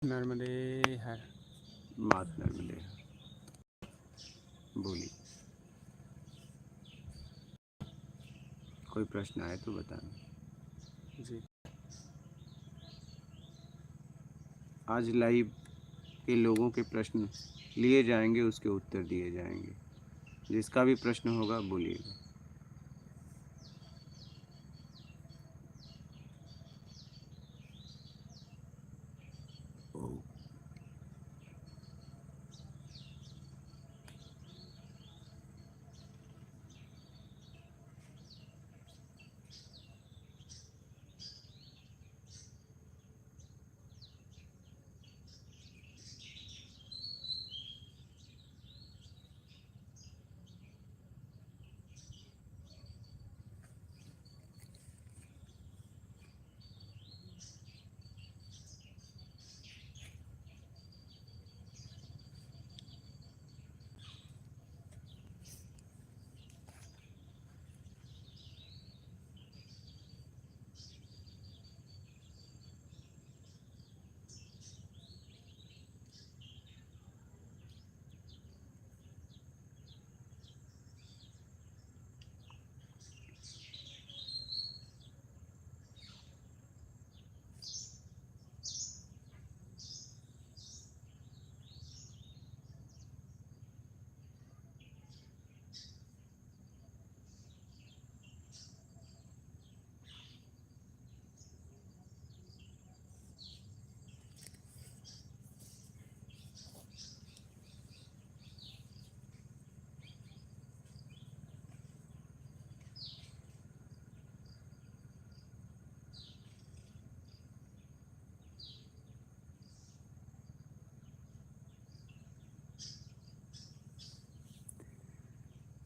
नर्मदे हर। मात नर्मदे। बोलिए, कोई प्रश्न आए तो बताना। जी। आज लाइव के लोगों के प्रश्न लिए जाएंगे, उसके उत्तर दिए जाएंगे। जिसका भी प्रश्न होगा बोलिएगा।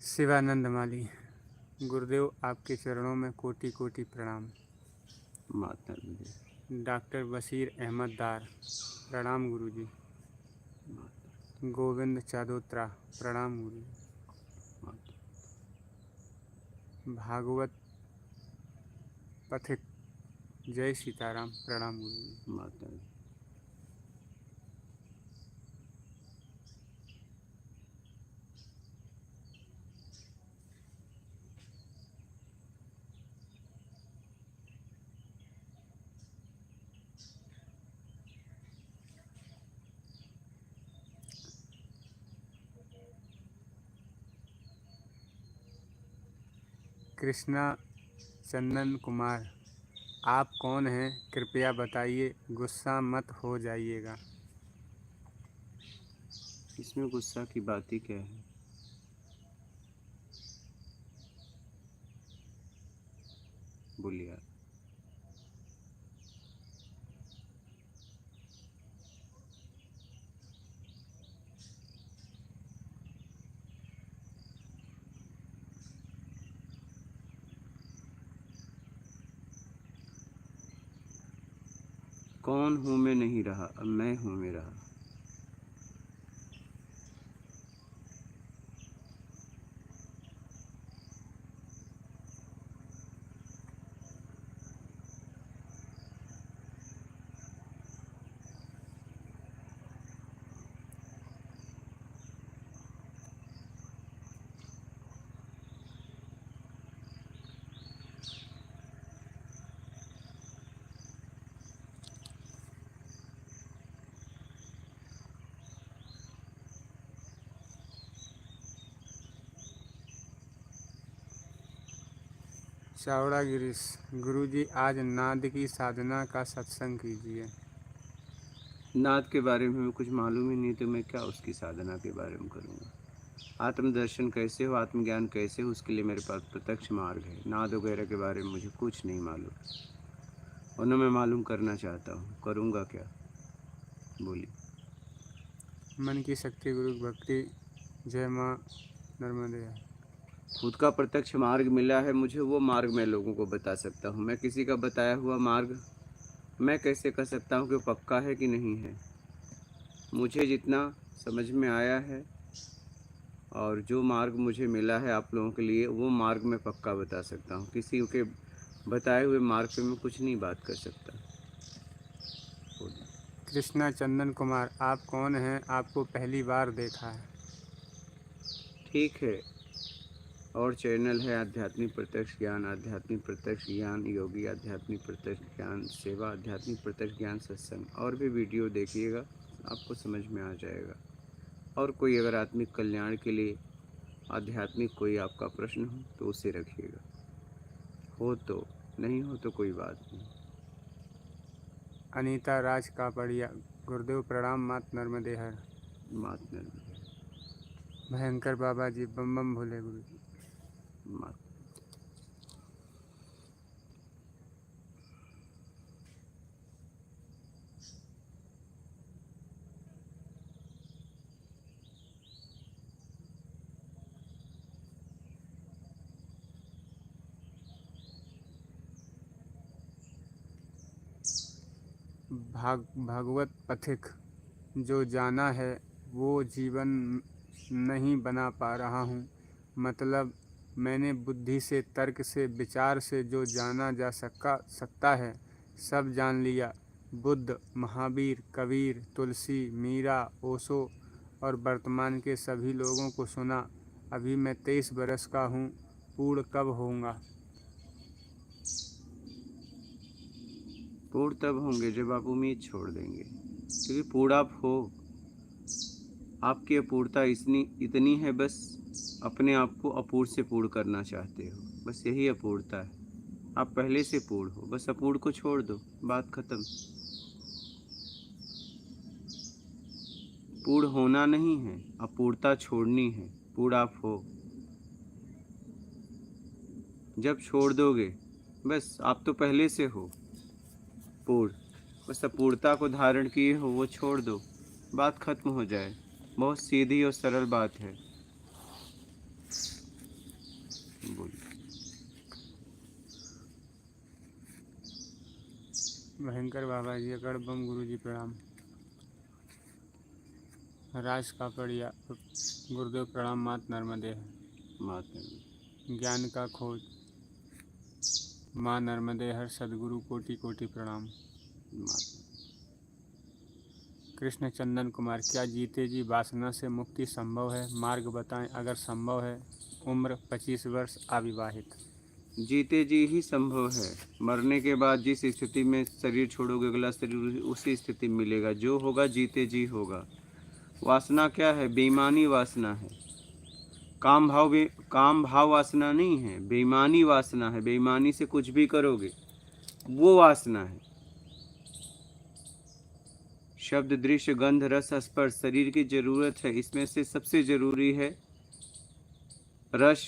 शिवानंद माली, गुरुदेव आपके चरणों में कोटि कोटि प्रणाम। मात नर्मदे। डॉक्टर बशीर अहमद दार, प्रणाम गुरुजी। गोविंद चादोत्रा, प्रणाम गुरुजी। भागवत पथिक, जय सीताराम, प्रणाम गुरुजी। मात नर्मदे। कृष्णा चंदन कुमार, आप कौन हैं कृपया बताइए, गुस्सा मत हो जाइएगा। इसमें गुस्सा की बात ही क्या है? बोलिए आप। कौन हूँ मैं नहीं रहा, अब मैं हूँ मैं रहा। चावड़ा गिरीश, गुरुजी आज नाद की साधना का सत्संग कीजिए। नाद के बारे में कुछ मालूम ही नहीं, तो मैं क्या उसकी साधना के बारे में करूँगा। आत्मदर्शन कैसे हो, आत्मज्ञान कैसे हो, उसके लिए मेरे पास प्रत्यक्ष मार्ग है। नाद वगैरह के बारे में मुझे कुछ नहीं मालूम, और न मैं मालूम करना चाहता हूँ। करूँगा क्या? बोलिए। मन की शक्ति, गुरु भक्ति, जय माँ नर्मदे। खुद का प्रत्यक्ष मार्ग मिला है मुझे, वो मार्ग मैं लोगों को बता सकता हूँ। मैं किसी का बताया हुआ मार्ग मैं कैसे कह सकता हूँ कि वो पक्का है कि नहीं है? मुझे जितना समझ में आया है और जो मार्ग मुझे मिला है आप लोगों के लिए, वो मार्ग मैं पक्का बता सकता हूँ। किसी के बताए हुए मार्ग पे मैं कुछ नहीं बात कर सकता। कृष्णा चंदन कुमार, आप कौन हैं? आपको पहली बार देखा है। ठीक है। और चैनल है आध्यात्मिक प्रत्यक्ष ज्ञान, आध्यात्मिक प्रत्यक्ष ज्ञान योगी, आध्यात्मिक प्रत्यक्ष ज्ञान सेवा, आध्यात्मिक प्रत्यक्ष ज्ञान सत्संग। और भी वीडियो देखिएगा, आपको समझ में आ जाएगा। और कोई अगर आत्मिक कल्याण के लिए आध्यात्मिक कोई आपका प्रश्न हो तो उसे रखिएगा, हो तो, नहीं हो तो कोई बात नहीं। अनीता राज कापड़िया, गुरुदेव प्रणाम, मात नर्मदे हर। मात नर्मदे, भयंकर बाबा जी, बम बम भोले गुरु जी। मात। भागवत पथिक, जो जाना है वो जीवन नहीं बना पा रहा हूँ। मतलब मैंने बुद्धि से, तर्क से, विचार से जो जाना जा सकता है सब जान लिया। बुद्ध, महावीर, कबीर, तुलसी, मीरा, ओशो और वर्तमान के सभी लोगों को सुना। अभी मैं 23 बरस का हूँ, पूर्ण कब होऊंगा? पूर्ण तब होंगे जब आप उम्मीद छोड़ देंगे, क्योंकि पूर्ण आप हो। आपकी अपूर्णता इतनी है, बस अपने आप को अपूर्ण से पूर्ण करना चाहते हो, बस यही अपूर्णता है। आप पहले से पूर्ण हो, बस अपूर्ण को छोड़ दो, बात खत्म। पूर्ण होना नहीं है, अपूर्णता छोड़नी है। पूर्ण आप हो। जब छोड़ दोगे, बस आप तो पहले से हो पूर्ण, बस अपूर्णता को धारण किए हो, वो छोड़ दो, बात खत्म हो जाए। बहुत सीधी और सरल बात है। बोलिए। भयंकर बाबा जी, अकड़ बम गुरु जी प्रणाम। राज कापड़िया, गुरुदेव प्रणाम, मात नर्मदे है। माता ज्ञान का खोज, माँ नर्मदे हर, सदगुरु कोटि कोटि प्रणाम। माता कृष्ण चंदन कुमार, क्या जीते जी वासना से मुक्ति संभव है? मार्ग बताएं अगर संभव है। उम्र 25 वर्ष, अविवाहित। जीते जी ही संभव है। मरने के बाद जिस स्थिति में शरीर छोड़ोगे, अगला शरीर उसी स्थिति में मिलेगा। जो होगा जीते जी होगा। वासना क्या है? बेईमानी वासना है। काम भाव वासना नहीं है, बेईमानी वासना है। बेईमानी से कुछ भी करोगे वो वासना है। शब्द, दृश्य, गंध, रस, स्पर्श शरीर की जरूरत है। इसमें से सबसे जरूरी है रस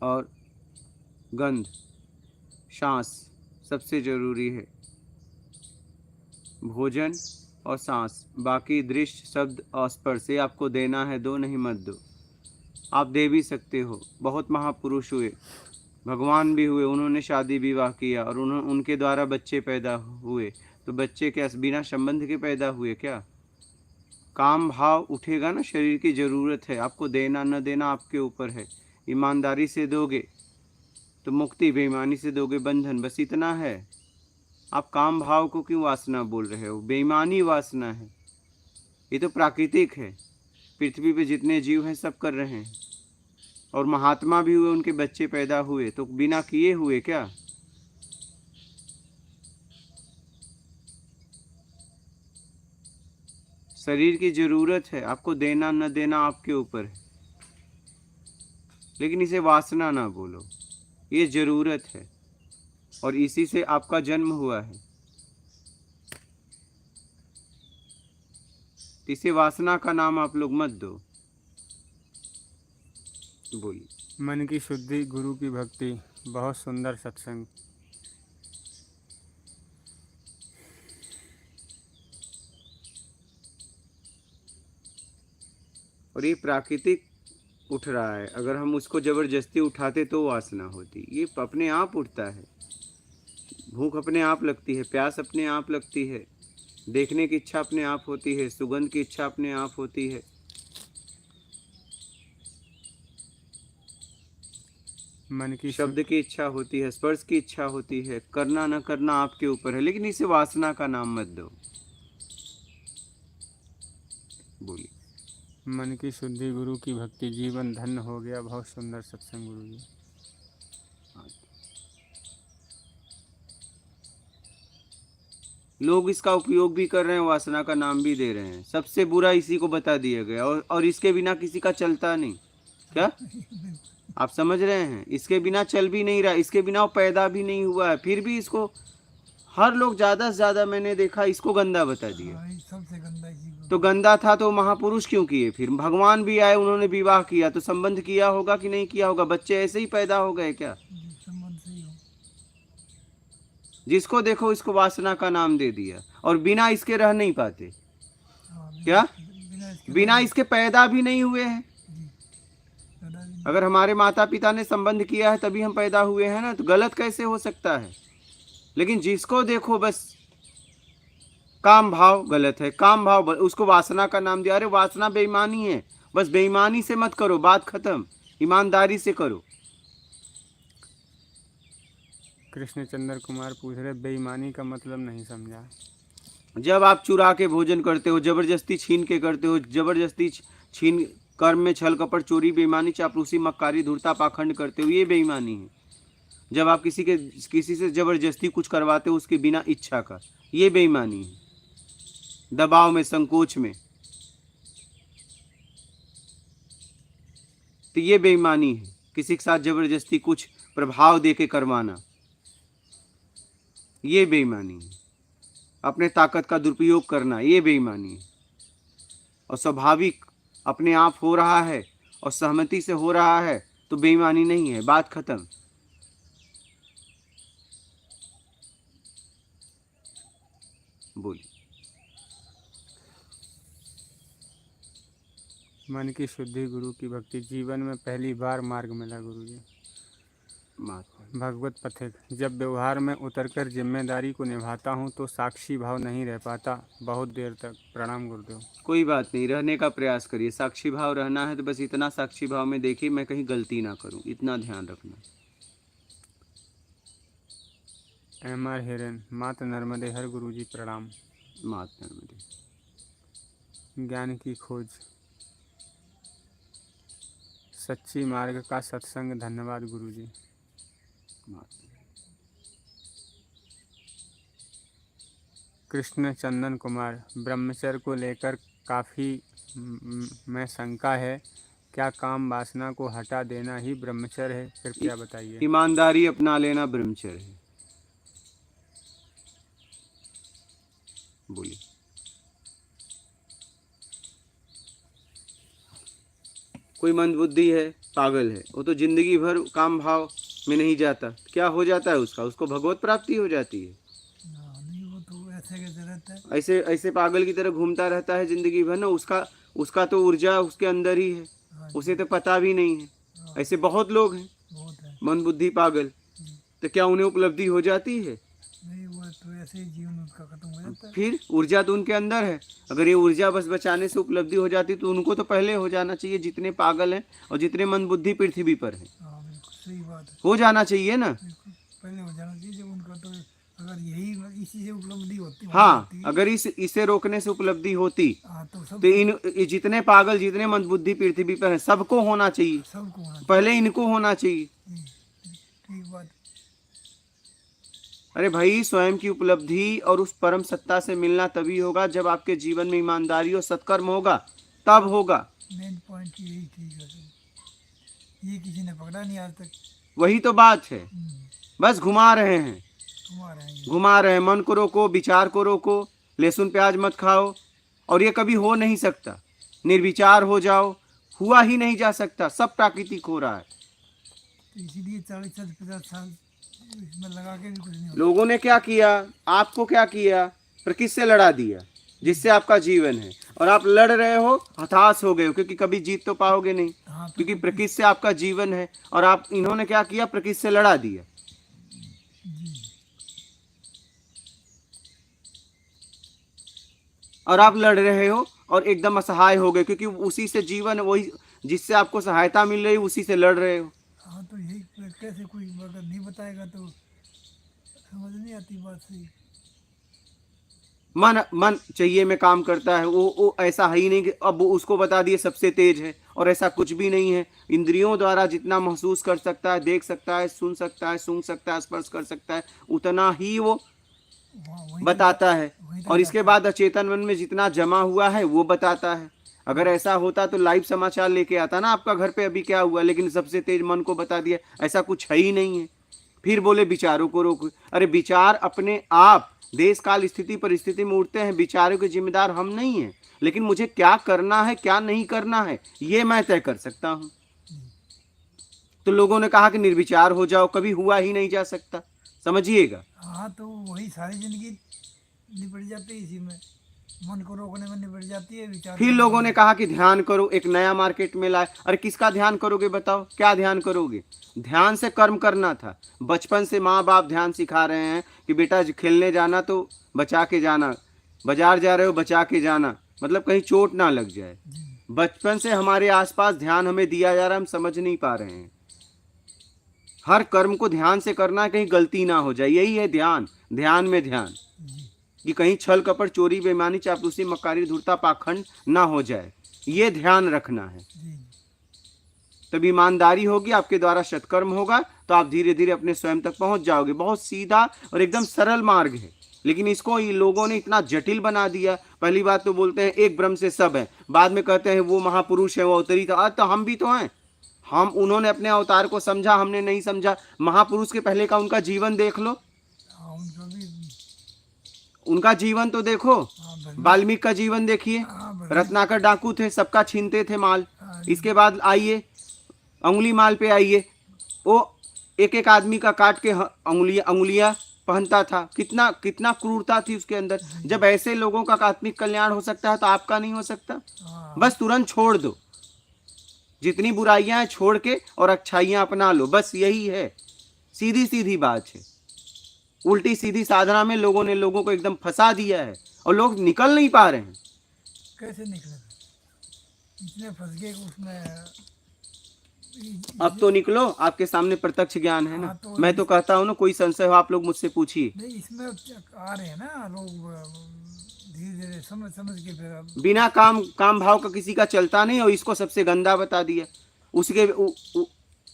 और गंध, सांस सबसे जरूरी है। भोजन और सांस, बाकी दृश्य, शब्द और स्पर्श ये आपको देना है, दो नहीं मत दो। आप दे भी सकते हो। बहुत महापुरुष हुए, भगवान भी हुए, उन्होंने शादी विवाह किया और उनके द्वारा बच्चे पैदा हुए। तो बच्चे क्या बिना संबंध के पैदा हुए क्या? काम भाव उठेगा ना, शरीर की जरूरत है। आपको देना न देना आपके ऊपर है। ईमानदारी से दोगे तो मुक्ति, बेईमानी से दोगे बंधन, बस इतना है। आप काम भाव को क्यों वासना बोल रहे हो? बेईमानी वासना है। ये तो प्राकृतिक है। पृथ्वी पे जितने जीव हैं सब कर रहे हैं। और महात्मा भी हुए, उनके बच्चे पैदा हुए, तो बिना किए हुए क्या? शरीर की जरूरत है, आपको देना न देना आपके ऊपर है। लेकिन इसे वासना ना बोलो, ये जरूरत है और इसी से आपका जन्म हुआ है। इसे वासना का नाम आप लोग मत दो। बोलिए। मन की शुद्धि, गुरु की भक्ति, बहुत सुंदर सत्संग। और ये प्राकृतिक उठ रहा है। अगर हम उसको जबरदस्ती उठाते तो वासना होती। ये अपने आप उठता है। भूख अपने आप लगती है, प्यास अपने आप लगती है, देखने की इच्छा अपने आप होती है, सुगंध की इच्छा अपने आप होती है। मन की शब्द की इच्छा होती है, स्पर्श की इच्छा होती है, करना न करना आपके ऊपर है, लेकिन इसे वासना का नाम मत दो। बोलिए। मन की शुद्धि गुरु की भक्ति, जीवन धन्य हो गया। बहुत सुंदर सत्संग गुरु जी। लोग इसका उपयोग भी कर रहे हैं, वासना का नाम भी दे रहे हैं। सबसे बुरा इसी को बता दिया गया, और इसके बिना किसी का चलता नहीं। क्या आप समझ रहे हैं? इसके बिना चल भी नहीं रहा, इसके बिना वो पैदा भी नहीं हुआ है, फिर भी इसको हर लोग ज्यादा से ज्यादा, मैंने देखा, इसको गंदा बता दिया। सबसे गंदा इसी को। तो गंदा था तो महापुरुष क्यों किए? फिर भगवान भी आए, उन्होंने विवाह किया, तो संबंध किया होगा कि नहीं किया होगा? बच्चे ऐसे ही पैदा हो गए क्या? संबंध सही हो। जिसको देखो इसको वासना का नाम दे दिया, और बिना इसके रह नहीं पाते। हाँ, क्या? इसके बिना इसके पैदा भी नहीं हुए हैं। जी, पैदा भी नहीं। अगर हमारे माता पिता ने संबंध किया है तभी हम पैदा हुए हैं ना, तो गलत कैसे हो सकता है? लेकिन जिसको देखो बस काम भाव गलत है, काम भाव, उसको वासना का नाम दिया। अरे वासना बेईमानी है, बस बेईमानी से मत करो, बात खत्म, ईमानदारी से करो। कृष्ण चंद्र कुमार पूछ रहे, बेईमानी का मतलब नहीं समझा। जब आप चुरा के भोजन करते हो, जबरदस्ती छीन के करते हो, जबरदस्ती छीन, कर्म में छल कपट चोरी बेईमानी चापलूसी मक्कारी धूर्ता पाखंड करते हो, ये बेईमानी है। जब आप किसी से जबरदस्ती कुछ करवाते हो उसके बिना इच्छा का, ये बेईमानी है। दबाव में, संकोच में, तो ये बेईमानी है। किसी के साथ जबरदस्ती कुछ प्रभाव दे के करवाना, ये बेईमानी है। अपने ताकत का दुरुपयोग करना, ये बेईमानी है। और स्वाभाविक अपने आप हो रहा है और सहमति से हो रहा है तो बेईमानी नहीं है, बात खत्म। बोलिए। मन की शुद्धि गुरु की भक्ति, जीवन में पहली बार मार्ग मिला गुरु जी। भगवत पथिक, जब व्यवहार में उतरकर जिम्मेदारी को निभाता हूँ तो साक्षी भाव नहीं रह पाता बहुत देर तक। प्रणाम गुरुदेव। कोई बात नहीं, रहने का प्रयास करिए। साक्षी भाव रहना है तो बस इतना साक्षी भाव में देखिए मैं कहीं गलती ना करूं, इतना ध्यान रखना। एम.आर. हिरेन, माता नर्मदे हर गुरु जी प्रणाम। माता नर्मदे। ज्ञान की खोज, सच्ची मार्ग का सत्संग, धन्यवाद गुरु जी। कृष्ण चंदन कुमार, ब्रह्मचर्य को लेकर काफ़ी में शंका है, क्या काम वासना को हटा देना ही ब्रह्मचर्य है? कृपया बताइए। ईमानदारी अपना लेना ब्रह्मचर्य है। बोलिए। कोई मंदबुद्धि है, पागल है, वो तो जिंदगी भर काम भाव में नहीं जाता, क्या हो जाता है उसका? उसको भगवत प्राप्ति हो जाती है। नहीं, वो तो ऐसे कैसे रहता है। ऐसे ऐसे पागल की तरह घूमता रहता है जिंदगी भर ना, उसका तो ऊर्जा उसके अंदर ही है, उसे तो पता भी नहीं है। ऐसे बहुत लोग हैं, बहुत है। मंदबुद्धि पागल, तो क्या उन्हें उपलब्धि हो जाती है? नहीं, वो तो ऐसे ही जीवन उसका खत्म हो जाता है। फिर ऊर्जा तो उनके अंदर है। अगर ये ऊर्जा बस बचाने से उपलब्धि हो जाती तो उनको तो पहले हो जाना चाहिए। जितने पागल हैं और जितने मंदबुद्धि पृथ्वी पर हैं, हाँ बिल्कुल सही बात है। हो जाना चाहिए ना। बिल्कुल पहले हो जाना चाहिए जब उनका, तो अगर यही इसी से उपलब्धि होती हाँ, अगर इसे रोकने से उपलब्धि होती हाँ तो सब तो ये जितने पागल, जितने मंदबुद्धि पृथ्वी पर हैं, सबको होना चाहिए, सबको होना पहले इनको होना चाहिए। चाहिए। ठीक बात। अरे भाई, स्वयं की उपलब्धि और उस परम सत्ता से मिलना तभी होगा जब आपके जीवन में ईमानदारी और सत्कर्म होगा, तब होगा। मेन पॉइंट यही ठीक है, ये किसी ने पकड़ा नहीं आज तक। वही तो बात है, बस घुमा रहे हैं, घुमा रहे हैं। मन को रोको, विचार को रोको, लहसुन प्याज मत खाओ, और ये कभी हो नहीं सकता। निर्विचार हो जाओ, हुआ ही नहीं जा सकता, सब प्राकृतिक हो रहा है। तो इसीलिए 40-50 साल इसमें लगा के भी कुछ नहीं होता। लोगों ने क्या किया, आपको क्या किया, प्रकृति से लड़ा दिया, जिससे आपका जीवन है, और आप लड़ रहे हो, हताश हो गए हो, क्योंकि कभी जीत तो पाओगे नहीं। हाँ, तो क्योंकि प्रकृति से आपका जीवन है, और आप, इन्होंने क्या किया, प्रकृति से लड़ा दिया। और आप लड़ रहे हो और एकदम असहाय हो गए, क्योंकि उसी से जीवन, वही जिससे आपको सहायता मिल रही है, उसी से लड़ रहे हो। हाँ, तो यही कैसे कोई अगर नहीं बताएगा तो समझ नहीं आती बात सही। मन मन चाहिए में काम करता है, वो ऐसा है ही नहीं कि अब वो उसको बता दिए सबसे तेज है, और ऐसा कुछ भी नहीं है। इंद्रियों द्वारा जितना महसूस कर सकता है, देख सकता है, सुन सकता है, सूंघ सकता है, स्पर्श कर सकता है, उतना ही वो वही तो बताता है। वही तो और इसके जाता बाद अचेतन मन में जितना जमा हुआ है वो बताता है। अगर ऐसा होता तो लाइव समाचार लेके आता ना आपका घर पे अभी क्या हुआ, लेकिन सबसे तेज मन को बता दिया, ऐसा कुछ है ही नहीं है। फिर बोले विचारों को रोको। अरे विचार अपने आप देश काल स्थिति परिस्थिति में उठते हैं, विचारों के जिम्मेदार हम नहीं हैं, लेकिन मुझे क्या करना है क्या नहीं करना है ये मैं तय कर सकता हूं। तो लोगों ने कहा कि निर्विचार हो जाओ, कभी हुआ ही नहीं जा सकता, समझिएगा। हाँ तो वही सारी जिंदगी निपट जाती है इसी में, मन को रोकने में निपट जाती है, विचार फिर को लोगों रोकने ने में। कहा कि ध्यान करो, एक नया मार्केट में लाए। अरे किसका ध्यान करोगे बताओ, क्या ध्यान करोगे? ध्यान से कर्म करना था। बचपन से माँ बाप ध्यान सिखा रहे हैं कि बेटा खेलने जाना तो बचा के जाना, बाजार जा रहे हो बचा के जाना, मतलब कहीं चोट ना लग जाए। जी बचपन से हमारे आसपास ध्यान हमें दिया जा रहा है, हम समझ नहीं पा रहे हैं। हर कर्म को ध्यान से करना है, कहीं गलती ना हो जाए, यही है ध्यान। ध्यान में ध्यान जी कि कहीं छल कपट चोरी बेईमानी चापलूसी मक्कारी धूर्ता पाखंड ना हो जाए, ये ध्यान रखना है। जी तब ईमानदारी होगी, आपके द्वारा सत्कर्म होगा, तो आप धीरे धीरे अपने स्वयं तक पहुंच जाओगे। बहुत सीधा और एकदम सरल मार्ग है, लेकिन इसको ये लोगों ने इतना जटिल बना दिया। पहली बात तो बोलते हैं एक ब्रह्म से सब है, बाद में कहते हैं वो महापुरुष है, वो अवतरी था। तो हम भी तो हैं, हम उन्होंने अपने अवतार को समझा, हमने नहीं समझा। महापुरुष के पहले का उनका जीवन देख लो, हाँ उनका भी। उनका जीवन तो देखो। हाँ भले। वाल्मीकि का जीवन देखिए, हाँ भले। रत्नाकर डाकू थे, सबका छीनते थे माल। हाँ इसके बाद आइए अंगुली माल पे आइए, वो एक एक आदमी का काट के अंगुलियां पहनता था। कितना कितना क्रूरता थी उसके अंदर। जब ऐसे लोगों का आत्मिक कल्याण हो सकता है तो आपका नहीं हो सकता? हाँ बस तुरंत छोड़ दो, जितनी बुराइयां हैं छोड़ के और अच्छाइयां अपना लो, बस यही है। सीधी सीधी बात है। उल्टी सीधी साधना में लोगों ने लोगों को एकदम फंसा दिया है और लोग निकल नहीं पा रहे हैं। कैसे निकले, इतने फंस गए कि उसमें। अब तो निकलो, आपके सामने प्रत्यक्ष ज्ञान है ना। हाँ, तो मैं तो कहता हूँ ना, कोई संशय हो आप लोग मुझसे पूछिए। नहीं इसमें आ रहे हैं ना लोग, धीरे धीरे समझ समझ के फिर अब। बिना काम भाव का किसी का चलता नहीं, और इसको सबसे गंदा बता दिया। उसके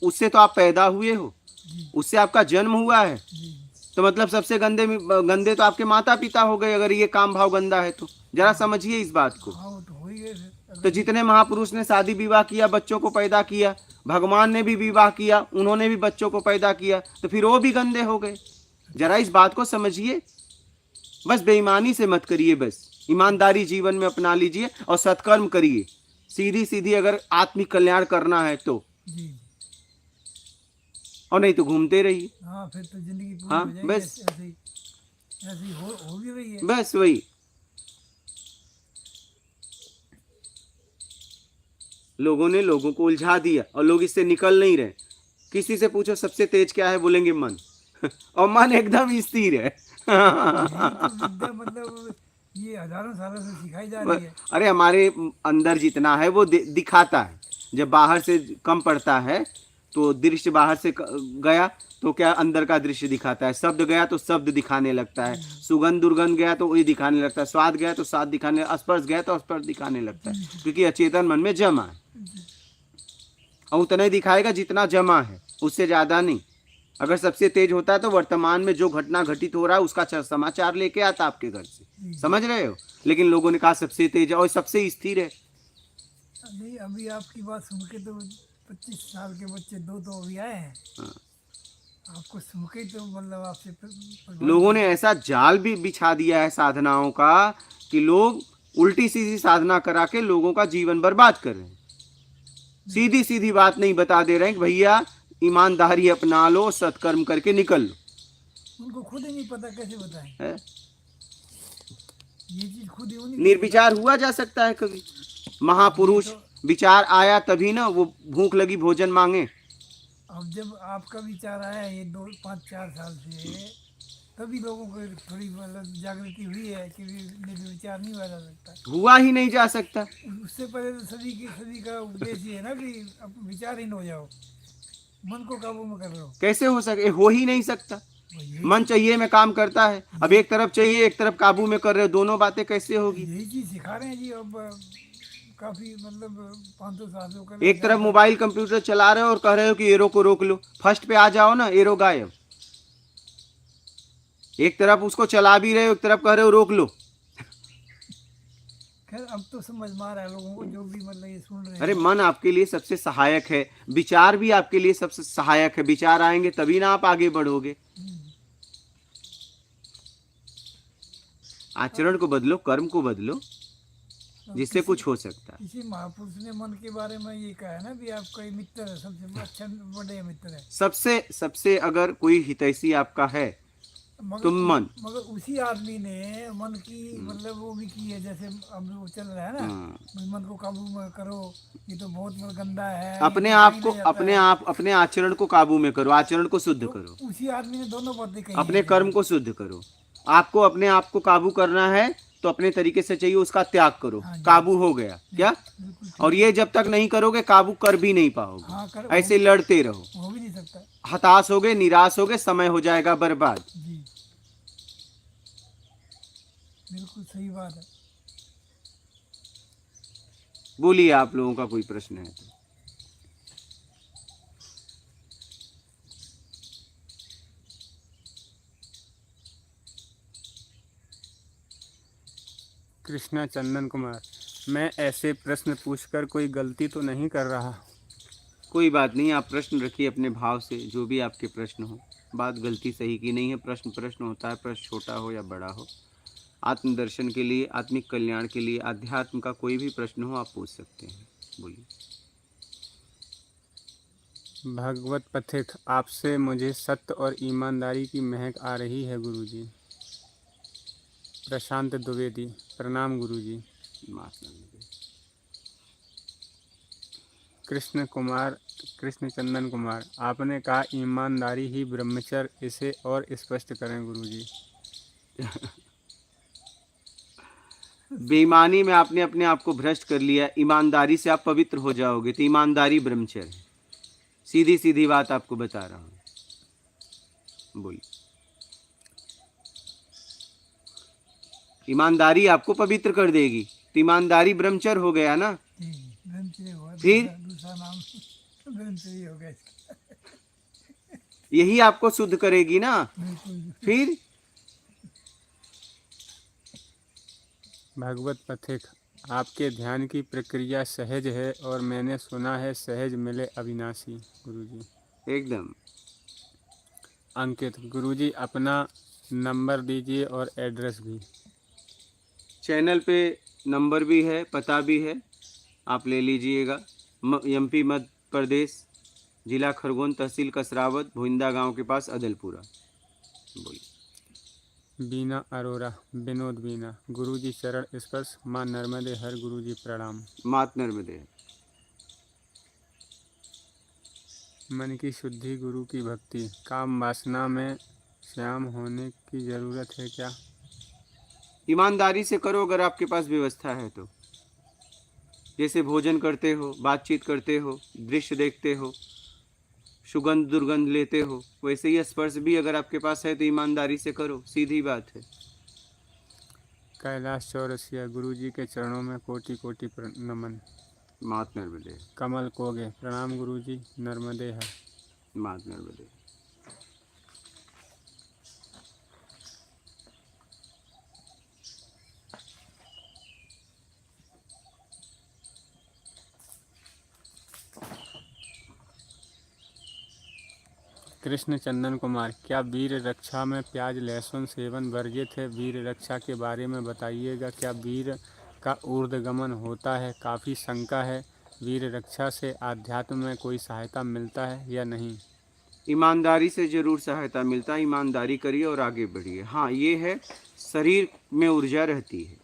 उससे तो आप पैदा हुए हो, जी उससे आपका जन्म हुआ है, जी तो मतलब सबसे गंदे तो आपके माता पिता हो गए, अगर ये काम भाव गंदा है तो। जरा समझिए इस बात को। हाँ वो तो हो ही गए फिर। तो जितने महापुरुष ने शादी विवाह किया, बच्चों को पैदा किया, भगवान ने भी विवाह किया, उन्होंने भी बच्चों को पैदा किया, तो फिर वो भी गंदे हो गए। जरा इस बात को समझिए। बस बेईमानी से मत करिए, बस ईमानदारी जीवन में अपना लीजिए और सत्कर्म करिए। सीधी सीधी अगर आत्मिक कल्याण करना है तो, जी और नहीं तो घूमते रहिए। हाँ फिर तो जिंदगी पूरी हाँ, हो जाएगी। बस। ऐसे ही हो भी रही है। बस वही, लोगों ने लोगों को उलझा दिया और लोग इससे निकल नहीं रहे। किसी से पूछो सबसे तेज क्या है, बोलेंगे मन। और मन एकदम स्थिर है। यही तो विद्या मतलब ये हजारों सालों से सिखाई जा रही है। अरे हमारे अंदर जितना है वो दिखाता है। जब बाहर से कम पड़ता है तो दृश्य बाहर से गया तो क्या अंदर का दृश्य दिखाता है। शब्द गया तो शब्द दिखाने लगता है, सुगंध दुर्गंध गया तो वही दिखाने लगता है, स्वाद गया तो स्वाद दिखाने, स्पर्श गया तो स्पर्श दिखाने लगता है, क्योंकि अचेतन मन में जमा है। और उतना ही दिखाएगा जितना जमा है, उससे ज्यादा नहीं। अगर सबसे तेज होता है तो वर्तमान में जो घटना घटित हो रहा है उसका समाचार लेके आता आपके घर से, समझ रहे हो। लेकिन लोगों ने कहा सबसे तेज है और सबसे स्थिर है। नहीं अभी आपकी बात सुन के तो 25 साल के बच्चे दो तो अभी आए हैं। हाँ। आपको सुन के तो मतलब आपसे लोगों ने ऐसा जाल भी बिछा दिया है साधनाओं का कि लोग उल्टी सीधी साधना करा के लोगों का जीवन बर्बाद कर रहे हैं। सीधी सीधी बात नहीं बता दे रहे हैं कि भैया ईमानदारी अपना लो, सत्कर्म करके निकल लो। उनको खुद ही नहीं पता कैसे बताएं है? ये चीज खुद ही उन्हीं निर्विचार हुआ जा सकता है कभी? महापुरुष विचार आया तभी ना वो भूख लगी भोजन मांगे। अब जब आपका विचार आया ये 2-5-4 साल से, तभी लोगों को थोड़ी मतलब जागृति हुई है कि निर्विचार नहीं हुआ जा सकता। हुआ ही नहीं जा सकता। उससे पहले तो सभी का उपदेश ये है ना कि अब विचारहीन हो जाओ। मन को काबू में कर रहे हो। कैसे हो सके, हो ही नहीं सकता। यही मन चाहिए में काम करता है, अब एक तरफ चाहिए एक तरफ काबू में कर रहे हो, दोनों बातें कैसे होगी। यही चीज सिखा रहे हैं जी अब। काफी मतलब 500 साल से कर एक तरफ मोबाइल कंप्यूटर चला रहे हो और कह रहे हो कि एरो को रोक लो, फर्स्ट पे आ जाओ ना, एरो गायब। एक तरफ उसको चला भी रहे हो, एक तरफ कह रहे हो रोक लो। खैर अब तो समझ में आ रहा है लोगों को, जो भी मतलब ये सुन रहे अरे हैं। मन आपके लिए सबसे सहायक है, विचार भी आपके लिए सबसे सहायक है। विचार आएंगे तभी ना आप आगे बढ़ोगे। आचरण को बदलो, कर्म को बदलो, जिससे कुछ हो सकता है। इसी महापुरुष ने मन के बारे में ये कहा है ना भी आपका ये मित्र है, सबसे अच्छा बड़े मित्र है। सबसे सबसे अगर कोई हितैषी आपका है तुम मन। मगर उसी आदमी ने मन की मतलब वो भी की है, जैसे अब वो चल रहा है ना, भी मन को काबू में करो, ये तो बहुत गंदा है, अपने ये तो आप कहीं को, नहीं जाता अपने है। आप, अपने आचरण को काबू में करो, आचरण को शुद्ध तो करो, उसी आदमी ने दोनों बातें कही अपने हैं। कर्म को शुद्ध करो। आपको अपने आप को काबू करना है तो अपने तरीके से चाहिए, उसका त्याग करो। हाँ जी। काबू हो गया क्या? बिल्कुल ठीक और ये जब तक नहीं करोगे काबू कर भी नहीं पाओगे। हाँ कर ऐसे लड़ते रहो, हो भी नहीं सकता हताश होगे, निराश होगे, समय हो जाएगा बर्बाद। जी। बिल्कुल सही बात है। बोलिए, आप लोगों का कोई प्रश्न है तो। कृष्णा चंदन कुमार, मैं ऐसे प्रश्न पूछकर कोई गलती तो नहीं कर रहा? कोई बात नहीं, आप प्रश्न रखिए अपने भाव से, जो भी आपके प्रश्न हो। बात गलती सही की नहीं है, प्रश्न प्रश्न होता है, प्रश्न छोटा हो या बड़ा हो। आत्मदर्शन के लिए, आत्मिक कल्याण के लिए, अध्यात्म का कोई भी प्रश्न हो आप पूछ सकते हैं। बोलिए। भगवत पथिक, आपसे मुझे सत्य और ईमानदारी की महक आ रही है गुरुजी। प्रशांत द्विवेदी, प्रणाम गुरुजी। कृष्ण कुमार, कृष्ण चंदन कुमार, आपने कहा ईमानदारी ही ब्रह्मचर्य, इसे और स्पष्ट करें गुरुजी। बेईमानी में आपने अपने आप को भ्रष्ट कर लिया, ईमानदारी से आप पवित्र हो जाओगे, तो ईमानदारी ब्रह्मचर्य है। सीधी सीधी बात आपको बता रहा हूं। बोलिए। ईमानदारी आपको पवित्र कर देगी, तो ईमानदारी ब्रह्मचर्य हो गया ना। जी ब्रह्मचर्य हुआ, फिर दूसरा नाम ब्रह्मचर्य हो गया इसका। यही आपको शुद्ध करेगी ना। बिल्कुल। फिर भगवत पथिक, आपके ध्यान की प्रक्रिया सहज है और मैंने सुना है सहज मिले अविनाशी गुरुजी। एकदम। अंकित, गुरुजी अपना नंबर दीजिए और एड्रेस भी। चैनल पे नंबर भी है, पता भी है, आप ले लीजिएगा। एमपी मध्य प्रदेश, जिला खरगोन, तहसील कसरावत, भुइंदा गांव के पास, अदलपुरा। बोलिए। बीना अरोरा, विनोद बीना, गुरुजी चरण स्पर्श, माँ नर्मदे हर गुरुजी प्रणाम। मात नर्मदे। मन की शुद्धि, गुरु की भक्ति, काम वासना में श्याम होने की ज़रूरत है क्या? ईमानदारी से करो, अगर आपके पास व्यवस्था है तो। जैसे भोजन करते हो, बातचीत करते हो, दृश्य देखते हो, सुगंध दुर्गंध लेते हो, वैसे ही स्पर्श भी अगर आपके पास है तो ईमानदारी से करो, सीधी बात है। कैलाश चौरसिया, गुरुजी के चरणों में कोटि कोटि नमन। मात नर्मदे। कमल कोगे, प्रणाम गुरुजी, नर्मदे हर। मात नर्मदे। कृष्ण चंदन कुमार, क्या वीर रक्षा में प्याज लहसुन सेवन वर्जित है? वीर रक्षा के बारे में बताइएगा। क्या वीर का ऊर्ध्वगमन होता है? काफ़ी शंका है। वीर रक्षा से आध्यात्म में कोई सहायता मिलता है या नहीं? ईमानदारी से जरूर सहायता मिलता है, ईमानदारी करिए और आगे बढ़िए। हाँ ये है, शरीर में ऊर्जा रहती है।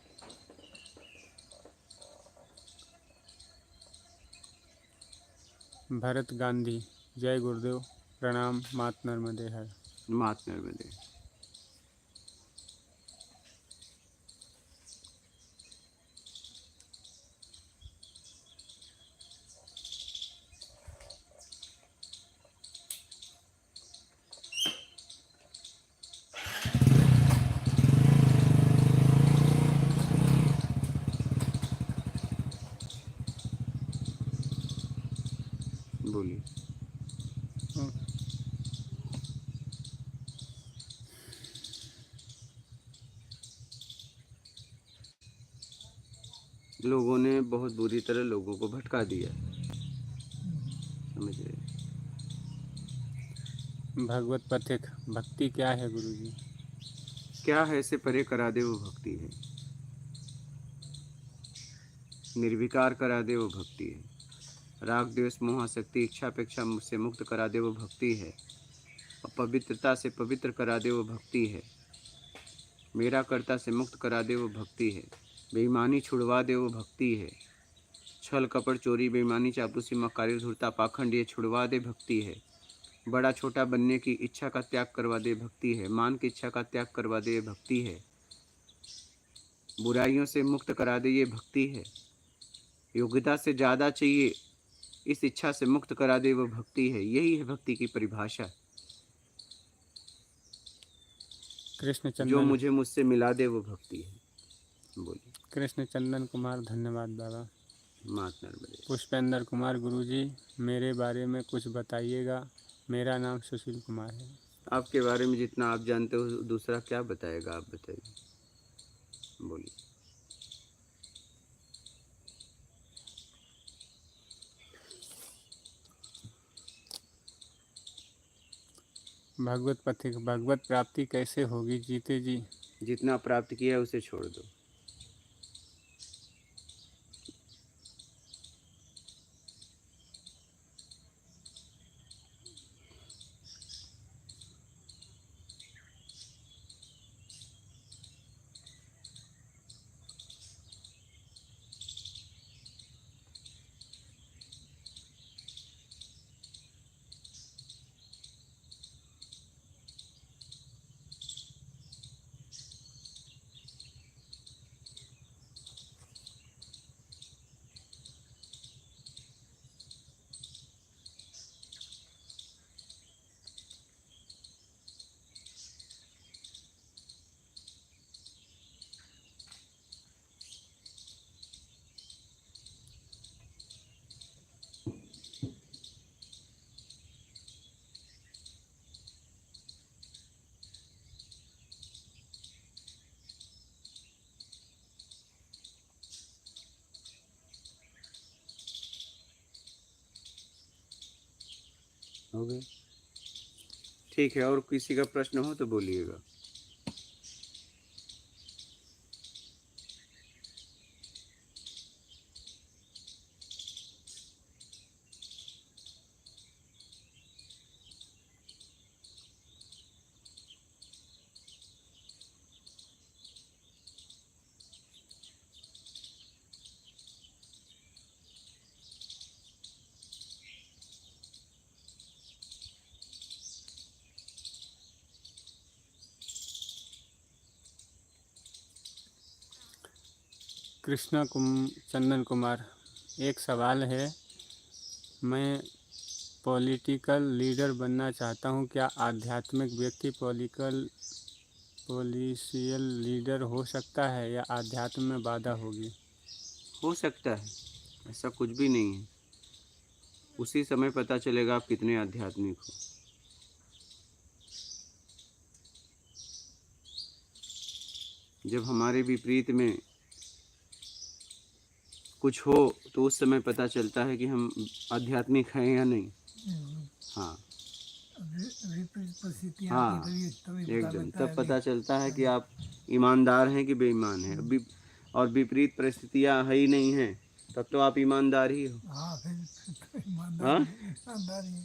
भरत गांधी, जय गुरुदेव, प्रणाम, मात नर्मदे हर। मात नर्मदे। लोगों ने बहुत बुरी तरह लोगों को भटका दिया, समझ रहे। भगवत पथिक भक्ति क्या है गुरुजी? क्या है से परे करा दे वो भक्ति है, निर्विकार करा दे वो भक्ति है, राग द्वेष मोह आसक्ति इच्छा अपेक्षा से मुक्त करा दे वो भक्ति है, और पवित्रता से पवित्र करा दे वो भक्ति है, मेरा कर्ता से मुक्त करा दे वो भक्ति है, बेईमानी छुड़वा दे वो भक्ति है, छल कपट चोरी बेईमानी चापलूसी मक्कारी धूर्ता पाखंड ये छुड़वा दे भक्ति है, बड़ा छोटा बनने की इच्छा का त्याग करवा दे भक्ति है, मान की इच्छा का त्याग करवा दे भक्ति है, बुराइयों से मुक्त करा दे ये भक्ति है, योग्यता से ज़्यादा चाहिए इस इच्छा से मुक्त करा दे वो भक्ति है। यही है भक्ति की परिभाषा, कृष्ण जो चंदन मुझे मुझसे मिला दे वो भक्ति है। बोलिए। कृष्ण चंदन कुमार, धन्यवाद बाबा। मात नर्मदे। पुष्पेंद्र कुमार, गुरुजी मेरे बारे में कुछ बताइएगा। मेरा नाम सुशील कुमार है। आपके बारे में जितना आप जानते हो दूसरा क्या बताएगा, आप बताइए, बोलिए। भगवत पथिक भगवत प्राप्ति कैसे होगी जीते जी? जितना प्राप्त किया है उसे छोड़ दो। हो गए, ठीक है। और किसी का प्रश्न हो तो बोलिएगा। चंदन कुमार, एक सवाल है। मैं पॉलिटिकल लीडर बनना चाहता हूँ। क्या आध्यात्मिक व्यक्ति पॉलिटिशियल लीडर हो सकता है या आध्यात्म में बाधा होगी? हो सकता है, ऐसा कुछ भी नहीं है। उसी समय पता चलेगा आप कितने आध्यात्मिक हो। जब हमारे विपरीत में कुछ हो तो उस समय पता चलता है कि हम आध्यात्मिक हैं या नहीं। हाँ विपरीत परिस्थितियाँ हाँ, आती हैं, तभी पता एकदम लगता तब है पता चलता है कि आप ईमानदार हैं कि बेईमान हैं। और विपरीत परिस्थितियाँ है ही नहीं हैं, तब तो आप ईमानदार ही हो। हाँ, फिर तो हाँ, ईमानदारी है।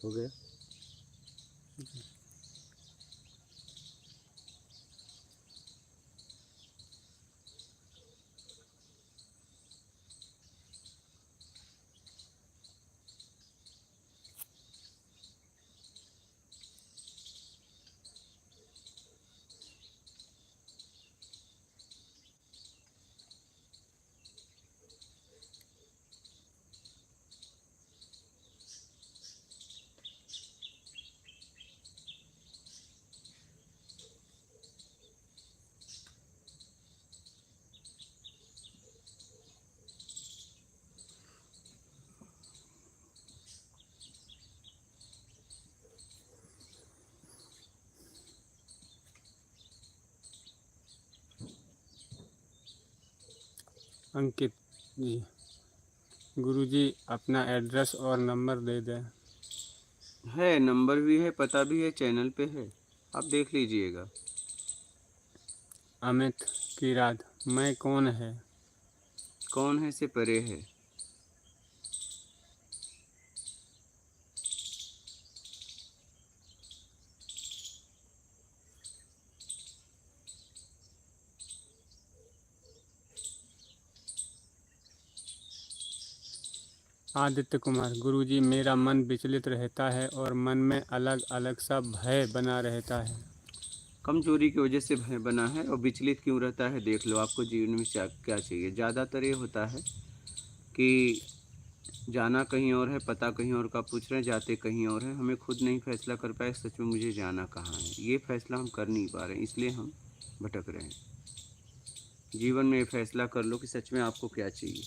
हो गया। अंकित जी, गुरुजी अपना एड्रेस और नंबर दे दें। है, नंबर भी है, पता भी है, चैनल पे है, आप देख लीजिएगा। अमित किराद, मैं कौन है? कौन है से परे है। आदित्य कुमार, गुरुजी मेरा मन विचलित रहता है और मन में अलग अलग सा भय बना रहता है। कमजोरी की वजह से भय बना है और विचलित क्यों रहता है, देख लो आपको जीवन में क्या चाहिए। ज़्यादातर ये होता है कि जाना कहीं और है, पता कहीं और का पूछ रहे हैं, जाते कहीं और है, हमें खुद नहीं फैसला कर पाए सच में मुझे जाना कहाँ है। ये फैसला हम कर नहीं पा रहे हैं, इसलिए हम भटक रहे हैं। जीवन में ये फैसला कर लो कि सच में आपको क्या चाहिए।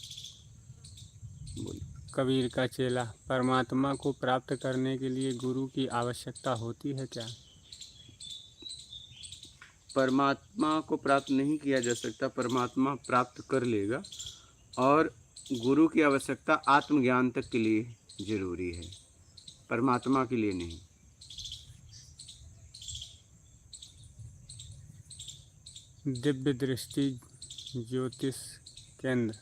बोलिए। कबीर का चेला, परमात्मा को प्राप्त करने के लिए गुरु की आवश्यकता होती है क्या? परमात्मा को प्राप्त नहीं किया जा सकता, परमात्मा प्राप्त कर लेगा। और गुरु की आवश्यकता आत्मज्ञान तक के लिए जरूरी है, परमात्मा के लिए नहीं। दिव्य दृष्टि ज्योतिष केंद्र,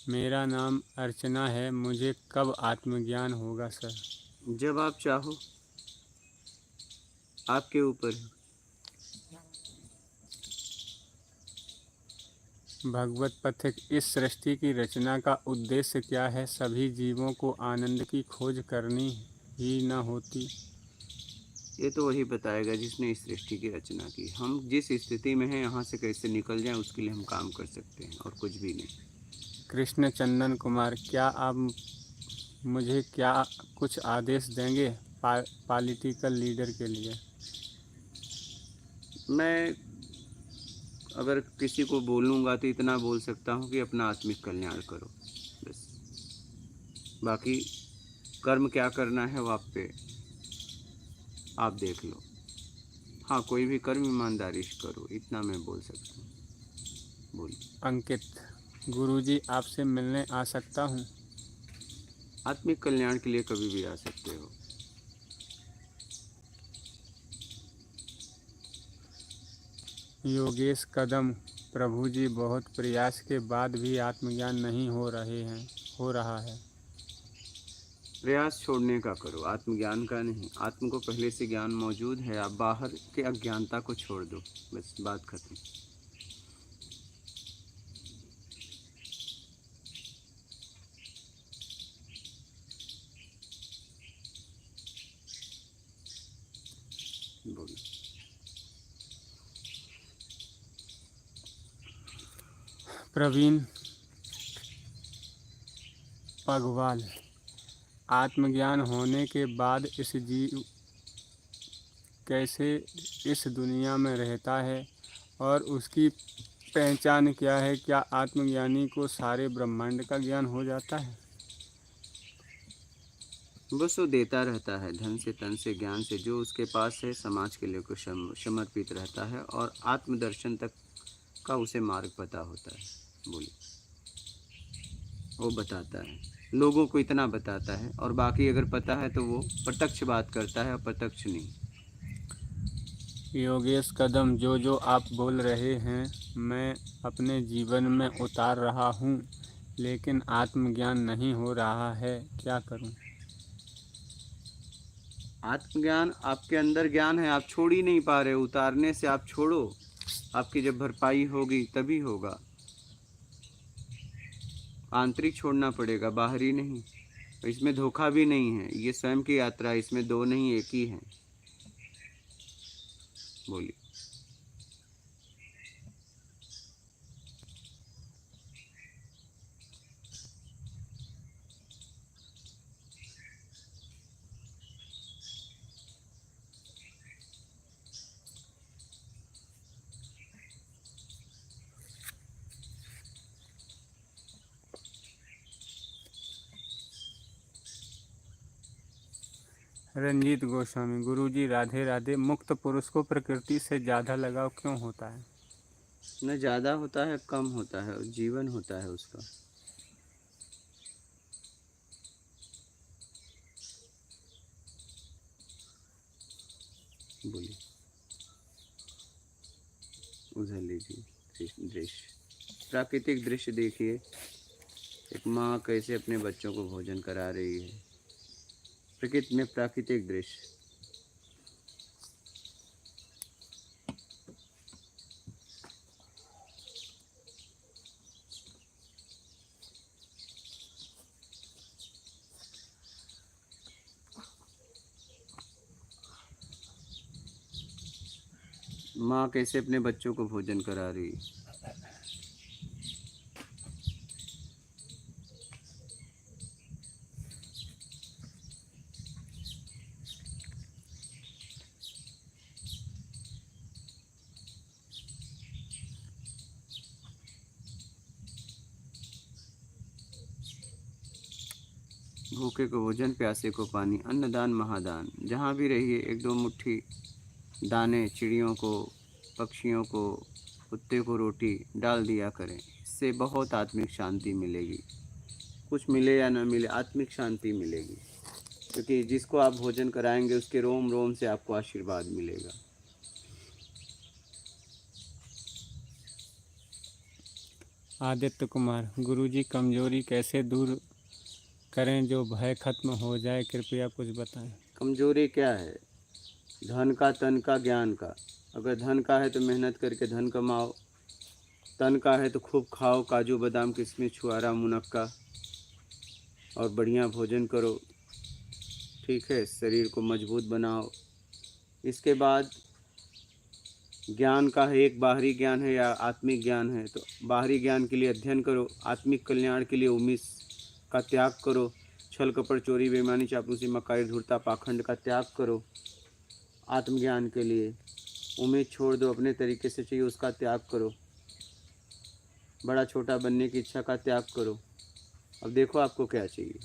मेरा नाम अर्चना है, मुझे कब आत्मज्ञान होगा सर? जब आप चाहो, आपके ऊपर है। भगवत पथिक, इस सृष्टि की रचना का उद्देश्य क्या है? सभी जीवों को आनंद की खोज करनी ही न होती? ये तो वही बताएगा जिसने इस सृष्टि की रचना की। हम जिस स्थिति में हैं यहाँ से कैसे निकल जाएं उसके लिए हम काम कर सकते हैं और कुछ भी नहीं। कृष्ण चंदन कुमार, क्या आप मुझे क्या कुछ आदेश देंगे पॉलिटिकल लीडर के लिए? मैं अगर किसी को बोलूँगा तो इतना बोल सकता हूँ कि अपना आत्मिक कल्याण करो, बस। बाकी कर्म क्या करना है वो आप देख लो। हाँ, कोई भी कर्म ईमानदारी से करो, इतना मैं बोल सकता हूँ। बोलिए। अंकित, गुरुजी आपसे मिलने आ सकता हूँ? आत्मिक कल्याण के लिए कभी भी आ सकते हो। योगेश कदम, प्रभु जी बहुत प्रयास के बाद भी आत्मज्ञान नहीं हो रहा है। प्रयास छोड़ने का करो, आत्मज्ञान का नहीं। आत्म को पहले से ज्ञान मौजूद है, आप बाहर के अज्ञानता को छोड़ दो, बस बात खत्म। बोलो। प्रवीण पगवाल, आत्मज्ञान होने के बाद इस जीव कैसे इस दुनिया में रहता है और उसकी पहचान क्या है? क्या आत्मज्ञानी को सारे ब्रह्मांड का ज्ञान हो जाता है? बस वो देता रहता है, धन से तन से ज्ञान से जो उसके पास है, समाज के लिए को समर्पित रहता है और आत्मदर्शन तक का उसे मार्ग पता होता है। बोलिए। वो बताता है, लोगों को इतना बताता है, और बाकी अगर पता है तो वो प्रत्यक्ष बात करता है, अप्रत्यक्ष नहीं। योगेश कदम, जो आप बोल रहे हैं मैं अपने जीवन में उतार रहा हूँ, लेकिन आत्मज्ञान नहीं हो रहा है, क्या करूँ? आत्मज्ञान आपके अंदर ज्ञान है, आप छोड़ ही नहीं पा रहे, उतारने से आप छोड़ो, आपकी जब भरपाई होगी तभी होगा। आंतरिक छोड़ना पड़ेगा, बाहरी नहीं। इसमें धोखा भी नहीं है, ये स्वयं की यात्रा है, इसमें दो नहीं एक ही है। बोलिए। रंजीत गोस्वामी, गुरुजी राधे राधे। मुक्त पुरुष को प्रकृति से ज़्यादा लगाव क्यों होता है? न ज़्यादा होता है कम होता है, जीवन होता है उसका। बोलिए। उधर लीजिए दृश्य, प्राकृतिक दृश्य देखिए। एक माँ कैसे अपने बच्चों को भोजन करा रही है, प्रकृति में प्राकृतिक दृश्य। माँ कैसे अपने बच्चों को भोजन करा रही है। भूखे को भोजन, प्यासे को पानी, अन्नदान महादान। जहाँ भी रहिए एक दो मुट्ठी दाने चिड़ियों को, पक्षियों को, कुत्ते को रोटी डाल दिया करें। इससे बहुत आत्मिक शांति मिलेगी। कुछ मिले या न मिले, आत्मिक शांति मिलेगी, क्योंकि जिसको आप भोजन कराएंगे उसके रोम रोम से आपको आशीर्वाद मिलेगा। आदित्य कुमार, गुरुजी कमजोरी कैसे दूर करें जो भय खत्म हो जाए, कृपया कुछ बताएं। कमजोरी क्या है? धन का, तन का, ज्ञान का। अगर धन का है तो मेहनत करके धन कमाओ, तन का है तो खूब खाओ, काजू बादाम किशमिश छुआरा मुनक्का, और बढ़िया भोजन करो, ठीक है, शरीर को मजबूत बनाओ। इसके बाद ज्ञान का है, एक बाहरी ज्ञान है या आत्मिक ज्ञान है, तो बाहरी ज्ञान के लिए अध्ययन करो, आत्मिक कल्याण के लिए उम्मीद का त्याग करो, छल कपट चोरी बेईमानी चापलूसी मक्कारी धूर्ता पाखंड का त्याग करो। आत्मज्ञान के लिए उम्मीद छोड़ दो, अपने तरीके से चाहिए उसका त्याग करो, बड़ा छोटा बनने की इच्छा का त्याग करो। अब देखो आपको क्या चाहिए,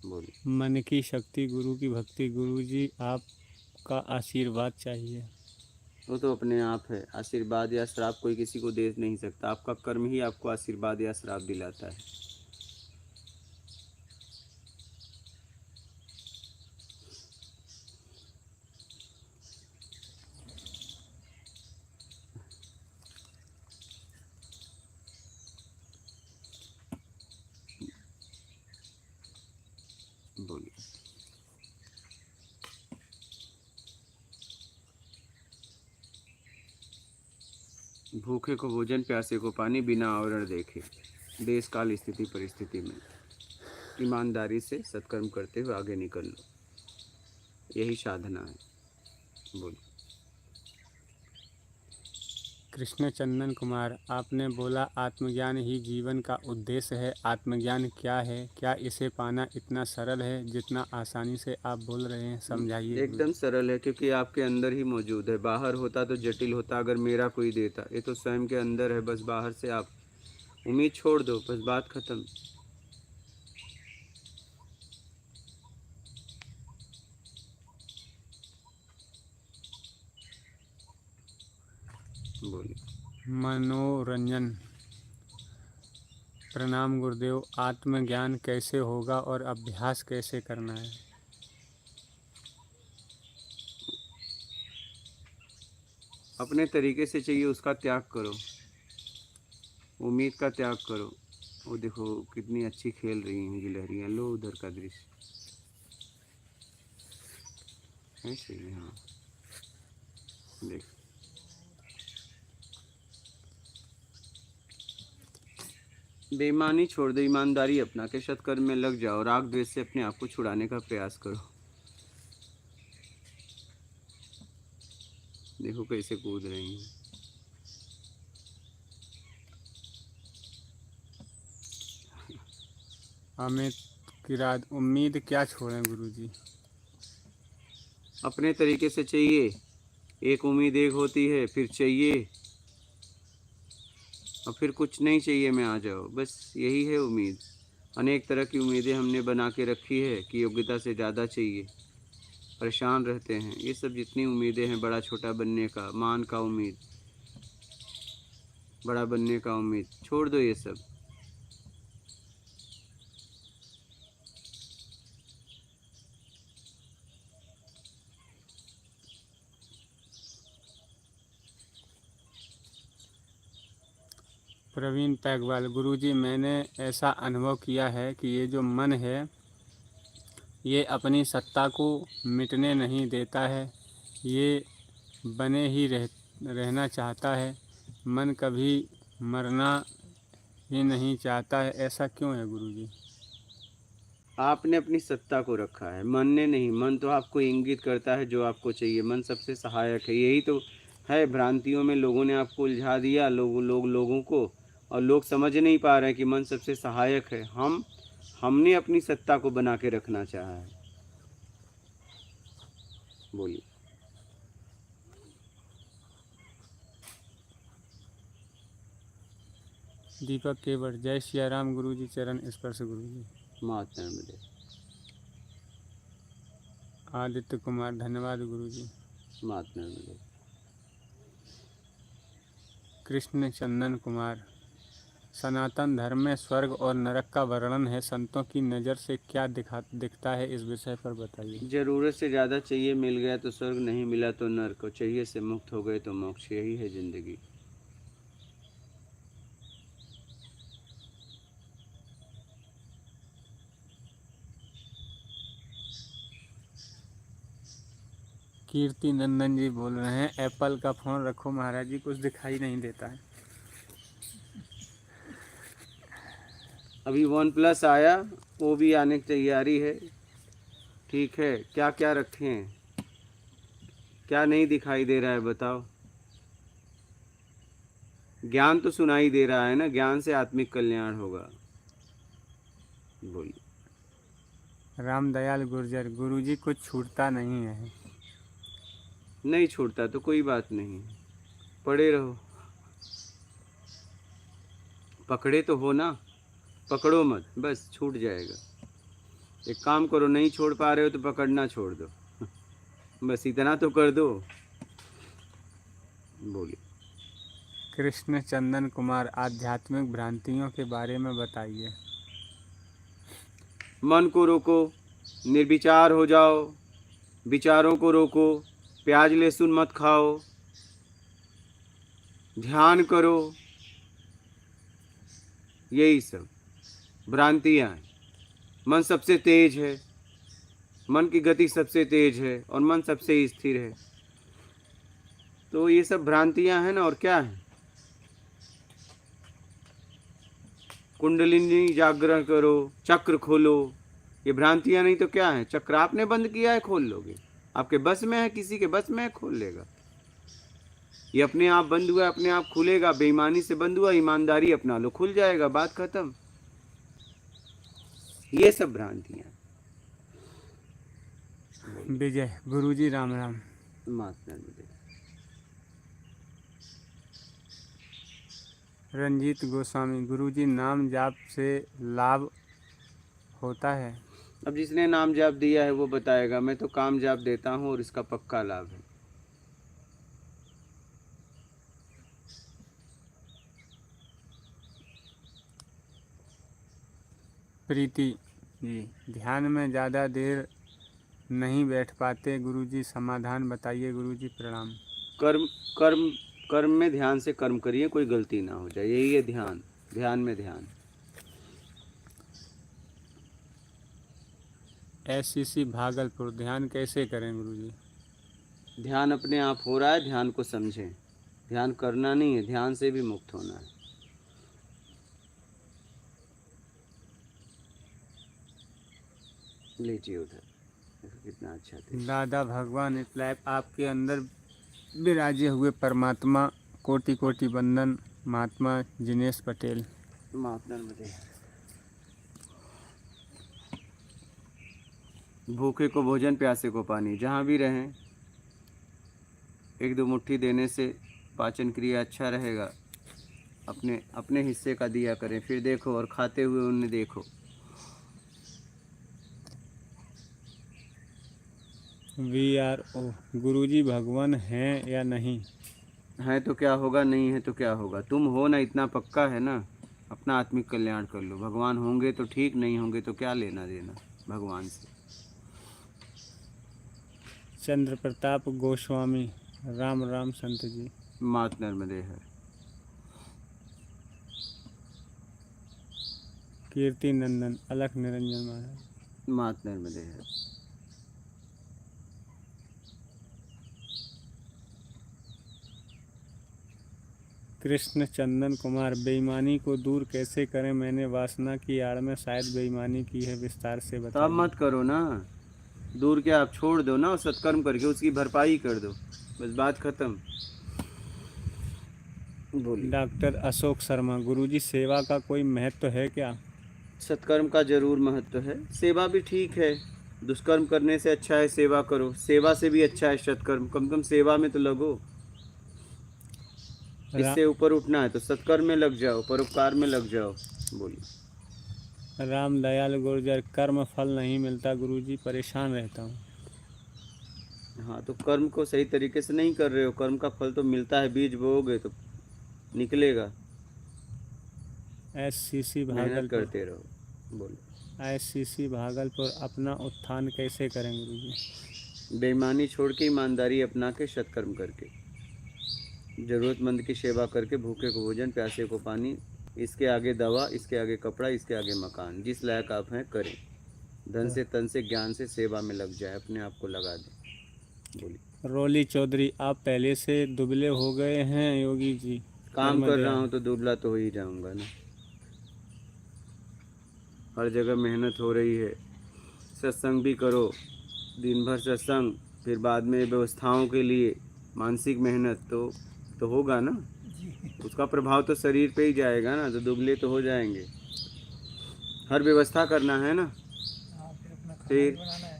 बोलो। मन की शक्ति, गुरु की भक्ति। गुरुजी आपका आशीर्वाद चाहिए। वो तो अपने आप है, आशीर्वाद या श्राप कोई किसी को दे नहीं सकता, आपका कर्म ही आपको आशीर्वाद या श्राप दिलाता है। बोलिए। भूखे को भोजन, प्यासे को पानी, बिना आवरण देखे, देश काल स्थिति परिस्थिति में ईमानदारी से सत्कर्म करते हुए आगे निकल लो, यही साधना है। बोलो। कृष्ण चंदन कुमार, आपने बोला आत्मज्ञान ही जीवन का उद्देश्य है। आत्मज्ञान क्या है? क्या इसे पाना इतना सरल है जितना आसानी से आप बोल रहे हैं? समझाइए। एकदम सरल है, क्योंकि आपके अंदर ही मौजूद है। बाहर होता तो जटिल होता, अगर मेरा कोई देता। ये तो स्वयं के अंदर है, बस बाहर से आप उम्मीद छोड़ दो, बस बात खत्म। बोलिए। मनोरंजन, प्रणाम गुरुदेव। आत्मज्ञान कैसे होगा और अभ्यास कैसे करना है? अपने तरीके से चाहिए उसका त्याग करो, उम्मीद का त्याग करो। वो देखो कितनी अच्छी खेल रही हैं गिलहरियाँ, लो उधर का दृश्य। ऐसे ही, हाँ देख। बेईमानी छोड़ दो, ईमानदारी अपना के सत्कर्म में लग जाओ, राग द्वेष से अपने आप को छुड़ाने का प्रयास करो। देखो कैसे कूद रही हैं। अमित किरात, उम्मीद क्या छोड़ें गुरुजी? अपने तरीके से चाहिए, एक उम्मीद एक होती है, फिर चाहिए और फिर कुछ नहीं चाहिए में आ जाओ, बस यही है उम्मीद। अनेक तरह की उम्मीदें हमने बना के रखी है कि योग्यता से ज़्यादा चाहिए, परेशान रहते हैं। ये सब जितनी उम्मीदें हैं, बड़ा छोटा बनने का, मान का उम्मीद, बड़ा बनने का उम्मीद, छोड़ दो ये सब। प्रवीण पैगवाल, गुरुजी मैंने ऐसा अनुभव किया है कि ये जो मन है ये अपनी सत्ता को मिटने नहीं देता है, ये बने ही रहना चाहता है। मन कभी मरना ही नहीं चाहता है, ऐसा क्यों है गुरुजी? आपने अपनी सत्ता को रखा है, मन ने नहीं। मन तो आपको इंगित करता है जो आपको चाहिए, मन सबसे सहायक है। यही तो है, भ्रांतियों में लोगों ने आपको उलझा दिया, लोगों को, और लोग समझ नहीं पा रहे हैं कि मन सबसे सहायक है। हमने अपनी सत्ता को बना के रखना चाहा है। बोलिए। दीपक केवट, जय सिया राम गुरुजी, चरण स्पर्श गुरुजी। महात्मा मिले। आदित्य कुमार, धन्यवाद गुरुजी। महात्मा मिले। कृष्ण चंदन कुमार, सनातन धर्म में स्वर्ग और नरक का वर्णन है, संतों की नज़र से क्या दिखता है, इस विषय पर बताइए। जरूरत से ज़्यादा चाहिए, मिल गया तो स्वर्ग, नहीं मिला तो नरक, चाहिए से मुक्त हो गए तो मोक्ष, यही है जिंदगी। कीर्ति नंदन जी बोल रहे हैं, एप्पल का फ़ोन रखो महाराज जी, कुछ दिखाई नहीं देता है। अभी OnePlus आया, वो भी आने की तैयारी है। ठीक है, क्या क्या रखे हैं, क्या नहीं दिखाई दे रहा है बताओ। ज्ञान तो सुनाई दे रहा है ना, ज्ञान से आत्मिक कल्याण होगा। बोलिए। रामदयाल गुर्जर, गुरुजी कुछ छूटता नहीं है। नहीं छूटता तो कोई बात नहीं, पड़े रहो। पकड़े तो हो ना, पकड़ो मत, बस छूट जाएगा। एक काम करो, नहीं छोड़ पा रहे हो तो पकड़ना छोड़ दो, बस इतना तो कर दो। बोलिए। कृष्ण चंदन कुमार, आध्यात्मिक भ्रांतियों के बारे में बताइए। मन को रोको, निर्विचार हो जाओ, विचारों को रोको, प्याज लहसुन मत खाओ, ध्यान करो, यही सब भ्रांतियाँ हैं। मन सबसे तेज है, मन की गति सबसे तेज है और मन सबसे स्थिर है। तो ये सब भ्रांतियाँ हैं ना, और क्या है। कुंडलिनी जागरण करो, चक्र खोलो, ये भ्रांतियाँ नहीं तो क्या है। चक्र आपने बंद किया है, खोल लोगे, आपके बस में है, किसी के बस में है, खोल लेगा। ये अपने आप बंद हुआ, अपने आप खुलेगा। बेईमानी से बंद हुआ, ईमानदारी अपना लो, खुल जाएगा, बात खत्म। ये सब भ्रांतियाँ। विजय, गुरुजी राम राम। माता मिले। रंजीत गोस्वामी, गुरुजी नाम जाप से लाभ होता है? अब जिसने नाम जाप दिया है वो बताएगा, मैं तो काम जाप देता हूँ और इसका पक्का लाभ है। प्रीति जी, ध्यान में ज़्यादा देर नहीं बैठ पाते गुरुजी, समाधान बताइए गुरुजी, प्रणाम। कर्म कर्म कर्म में ध्यान से कर्म करिए, कोई गलती ना हो जाए, यही है ध्यान। ध्यान में ध्यान। SCC भागलपुर, ध्यान कैसे करें गुरुजी? ध्यान अपने आप हो रहा है, ध्यान को समझें। ध्यान करना नहीं है, ध्यान से भी मुक्त होना है। लीजिए उधर, देखो कितना अच्छा था। दादा भगवान इस लाइफ आपके अंदर विराजे हुए परमात्मा, कोटि कोटि वंदन। महात्मा जिनेश पटेल। महात्मा नर्मदे। भूखे को भोजन, प्यासे को पानी। जहाँ भी रहें, एक दो मुट्ठी देने से पाचन क्रिया अच्छा रहेगा। अपने अपने हिस्से का दिया करें, फिर देखो, और खाते हुए उन्हें देखो। VRO। गुरुजी भगवान हैं या नहीं? है तो क्या होगा, नहीं है तो क्या होगा। तुम हो ना, इतना पक्का है ना। अपना आत्मिक कल्याण कर लो। भगवान होंगे तो ठीक, नहीं होंगे तो क्या लेना देना भगवान से। चंद्र प्रताप गोस्वामी। राम राम संत जी। मात नर्मदे है। कीर्ति नंदन। अलख निरंजन महाराज। मात नर्मदे है। कृष्ण चंदन कुमार। बेईमानी को दूर कैसे करें? मैंने वासना की आड़ में शायद बेईमानी की है, विस्तार से तो आप बताइए। मत करो ना, दूर क्या, आप छोड़ दो ना, और सत्कर्म करके उसकी भरपाई कर दो, बस बात खत्म। बोलिए। डॉक्टर अशोक शर्मा। गुरुजी सेवा का कोई महत्व है क्या? सत्कर्म का जरूर महत्व है। सेवा भी ठीक है, दुष्कर्म करने से अच्छा है सेवा करो। सेवा से भी अच्छा है सत्कर्म। कम से कम सेवा में तो लगो। इससे ऊपर उठना है तो सत्कर्म में लग जाओ, परोपकार में लग जाओ। बोलिए। राम दयाल गुर्जर। कर्म फल नहीं मिलता गुरुजी, परेशान रहता हूँ। हाँ, तो कर्म को सही तरीके से नहीं कर रहे हो। कर्म का फल तो मिलता है, बीज बोओगे तो निकलेगा। SCC मेहनत भागलपुर। करते रहो। बोलो। SCC भागलपुर। अपना उत्थान कैसे करें गुरुजी? बेईमानी छोड़ के, ईमानदारी अपना के, सत्कर्म करके, ज़रूरतमंद की सेवा करके, भूखे को भोजन, प्यासे को पानी, इसके आगे दवा, इसके आगे कपड़ा, इसके आगे मकान। जिस लायक आप हैं करें। धन से, तन से, ज्ञान से सेवा में लग जाए, अपने आप को लगा दें। बोलिए। रोली चौधरी। आप पहले से दुबले हो गए हैं योगी जी। काम कर रहा हूँ तो दुबला तो हो ही जाऊंगा ना। हर जगह मेहनत हो रही है। सत्संग भी करो, दिन भर सत्संग, फिर बाद में व्यवस्थाओं के लिए मानसिक मेहनत, तो होगा ना। उसका प्रभाव तो शरीर पे ही जाएगा ना, तो दुबले तो हो जाएंगे। हर व्यवस्था करना है ना। हाँ, फिर अपना खाना फिर बनाना है,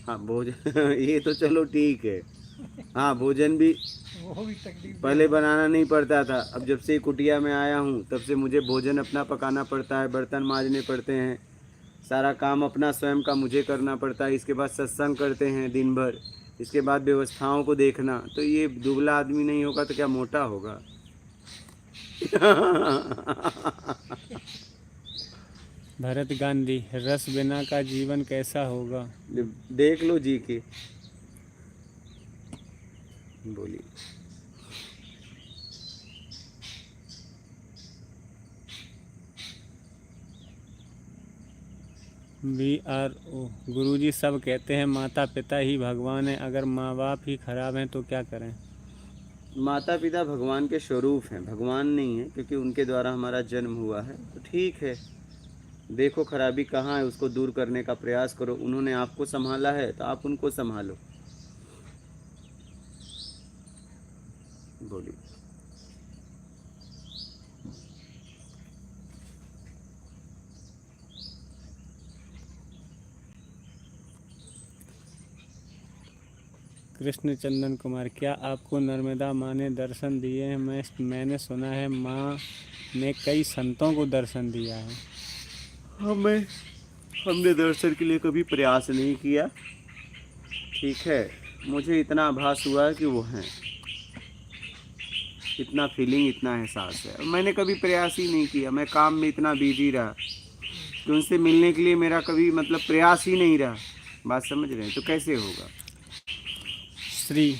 हाँ, भोजन ये तो चलो ठीक है। हाँ, भोजन भी वो भी तकलीफ पहले बनाना नहीं पड़ता था। अब जब से कुटिया में आया हूँ तब से मुझे भोजन अपना पकाना पड़ता है, बर्तन मांजने पड़ते हैं, सारा काम अपना स्वयं का मुझे करना पड़ता है। इसके बाद सत्संग करते हैं दिन भर, इसके बाद व्यवस्थाओं को देखना। तो ये दुबला आदमी नहीं होगा तो क्या मोटा होगा? भरत गांधी। रस बिना का जीवन कैसा होगा? देख लो जी के। बोलिए। VRO। गुरुजी सब कहते हैं माता पिता ही भगवान है, अगर माँ बाप ही खराब हैं तो क्या करें? माता पिता भगवान के स्वरूप हैं, भगवान नहीं है, क्योंकि उनके द्वारा हमारा जन्म हुआ है। तो ठीक है, देखो खराबी कहाँ है, उसको दूर करने का प्रयास करो। उन्होंने आपको संभाला है तो आप उनको संभालो। बोलिए। कृष्ण चंदन कुमार। क्या आपको नर्मदा माँ ने दर्शन दिए हैं? मैंने सुना है माँ ने कई संतों को दर्शन दिया है। हमने दर्शन के लिए कभी प्रयास नहीं किया, ठीक है। मुझे इतना आभास हुआ है कि वो हैं, इतना फीलिंग, इतना एहसास है। मैंने कभी प्रयास ही नहीं किया। मैं काम में इतना बिजी रहा कि उनसे मिलने के लिए मेरा कभी प्रयास ही नहीं रहा। बात समझ रहे हैं? तो कैसे होगा? श्री।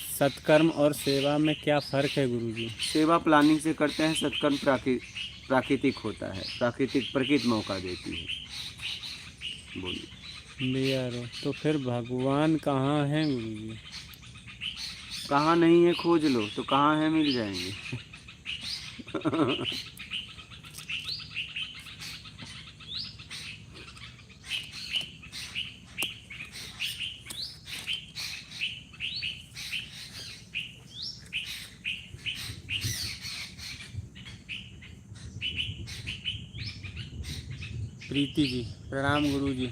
सत्कर्म और सेवा में क्या फ़र्क है गुरुजी? सेवा प्लानिंग से करते हैं, सत्कर्म प्राकृतिक होता है, प्रकृति मौका देती है। बोलिए। VRO। तो फिर भगवान कहाँ हैं गुरुजी? कहाँ नहीं है खोज लो, तो कहाँ है मिल जाएंगे। प्रीति जी, प्रणाम गुरु जी।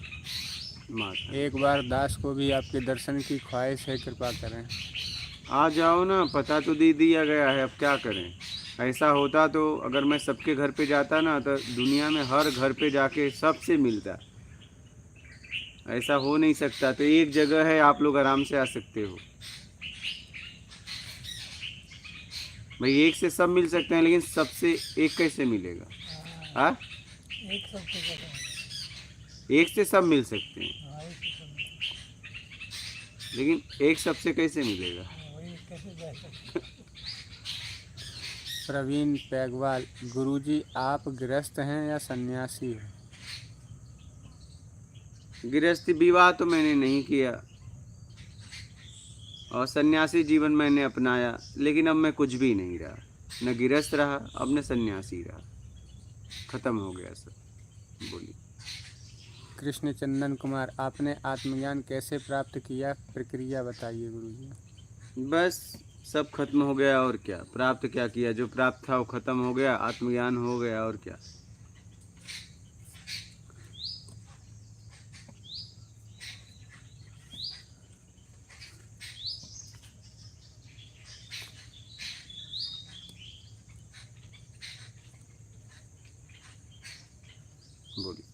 माता एक बार दास को भी आपके दर्शन की ख्वाहिश है, कृपा करें। आ जाओ ना, पता तो दे दिया गया है, अब क्या करें। ऐसा होता तो अगर मैं सबके घर पे जाता ना, तो दुनिया में हर घर पे जाके सबसे मिलता। ऐसा हो नहीं सकता, तो एक जगह है, आप लोग आराम से आ सकते हो। भाई एक से सब मिल सकते हैं, लेकिन सबसे एक कैसे मिलेगा? हाँ, हाँ, एक सबसे ज़्यादा है। एक से सब मिल सकते हैं, हाँ, एक से सब मिलता लेकिन एक सबसे कैसे मिलेगा? है। वही कैसे जा सकते। प्रवीण पैगवाल, गुरु जी आप गृहस्थ हैं या सन्यासी हैं? गृहस्थी विवाह तो मैंने नहीं किया और सन्यासी जीवन मैंने अपनाया, लेकिन अब मैं कुछ भी नहीं रहा, न गृहस्थ रहा, अब न सन्यासी रहा, खत्म हो गया सब। बोलिए। कृष्ण चंदन कुमार, आपने आत्मज्ञान कैसे प्राप्त किया, प्रक्रिया बताइए गुरु जी। बस सब खत्म हो गया, और क्या प्राप्त क्या किया, जो प्राप्त था वो खत्म हो गया, आत्मज्ञान हो गया, और क्या। बोलिए।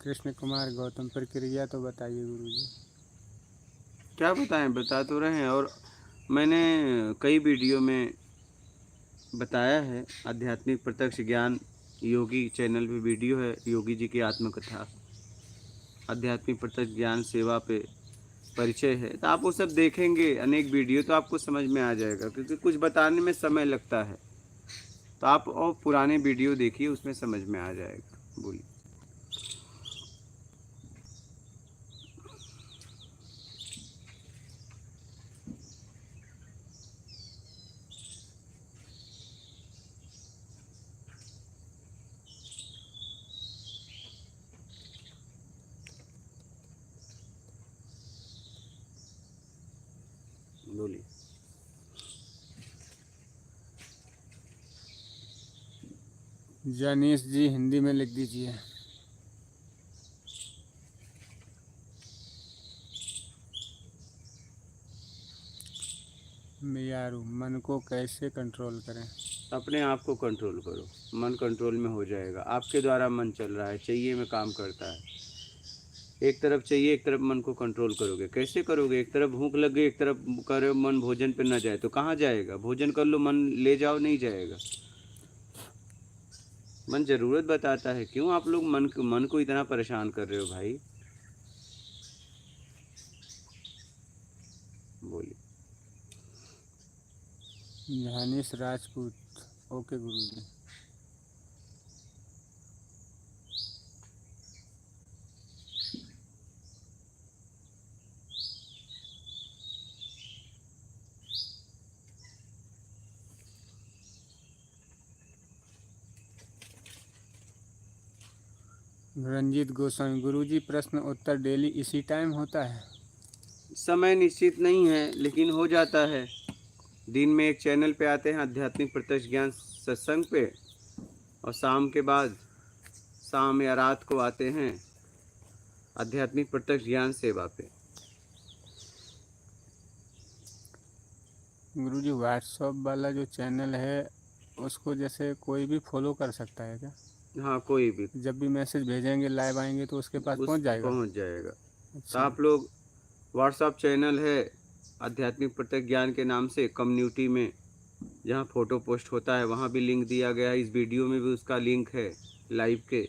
कृष्ण कुमार गौतम, प्रक्रिया तो बताइए गुरु जी। क्या बताएं, बता तो रहे हैं, और मैंने कई वीडियो में बताया है। आध्यात्मिक प्रत्यक्ष ज्ञान योगी चैनल पे वीडियो है, योगी जी की आत्मकथा। आध्यात्मिक प्रत्यक्ष ज्ञान सेवा पे परिचय है, तो आप वो सब देखेंगे अनेक वीडियो, तो आपको समझ में आ जाएगा, क्योंकि कुछ बताने में समय लगता है। तो आप और पुराने वीडियो देखिए, उसमें समझ में आ जाएगा। बोलिए। बोलिए। जनीश जी, हिंदी में लिख दीजिए। मियारू, मन को कैसे कंट्रोल करें? अपने आप को कंट्रोल करो, मन कंट्रोल में हो जाएगा। आपके द्वारा मन चल रहा है, चाहिए में काम करता है। एक तरफ चाहिए, एक तरफ मन को कंट्रोल करोगे, कैसे करोगे? एक तरफ भूख लग गई, एक तरफ करे मन भोजन पे ना जाए, तो कहाँ जाएगा? भोजन कर लो, मन ले जाओ, नहीं जाएगा। मन ज़रूरत बताता है। क्यों आप लोग मन को इतना परेशान कर रहे हो भाई? बोलिए। जहानीश राजपूत, ओके गुरु जी। रंजीत गोस्वामी, गुरु जी प्रश्न उत्तर डेली इसी टाइम होता है? समय निश्चित नहीं है, लेकिन हो जाता है। दिन में एक चैनल पे आते हैं आध्यात्मिक प्रत्यक्ष ज्ञान सत्संग पे, और शाम के बाद, शाम या रात को आते हैं आध्यात्मिक प्रत्यक्ष ज्ञान सेवा पे। गुरु जी व्हाट्सअप वाला जो चैनल है उसको जैसे कोई भी फॉलो कर सकता है क्या? हाँ, कोई भी जब भी मैसेज भेजेंगे लाइव आएंगे तो उसके पास उस पहुंच जाएगा? पहुंच जाएगा। तो अच्छा। आप लोग, व्हाट्सअप चैनल है आध्यात्मिक प्रत्यक्ष ज्ञान के नाम से, कम्युनिटी में जहाँ फ़ोटो पोस्ट होता है वहाँ भी लिंक दिया गया है, इस वीडियो में भी उसका लिंक है लाइव के।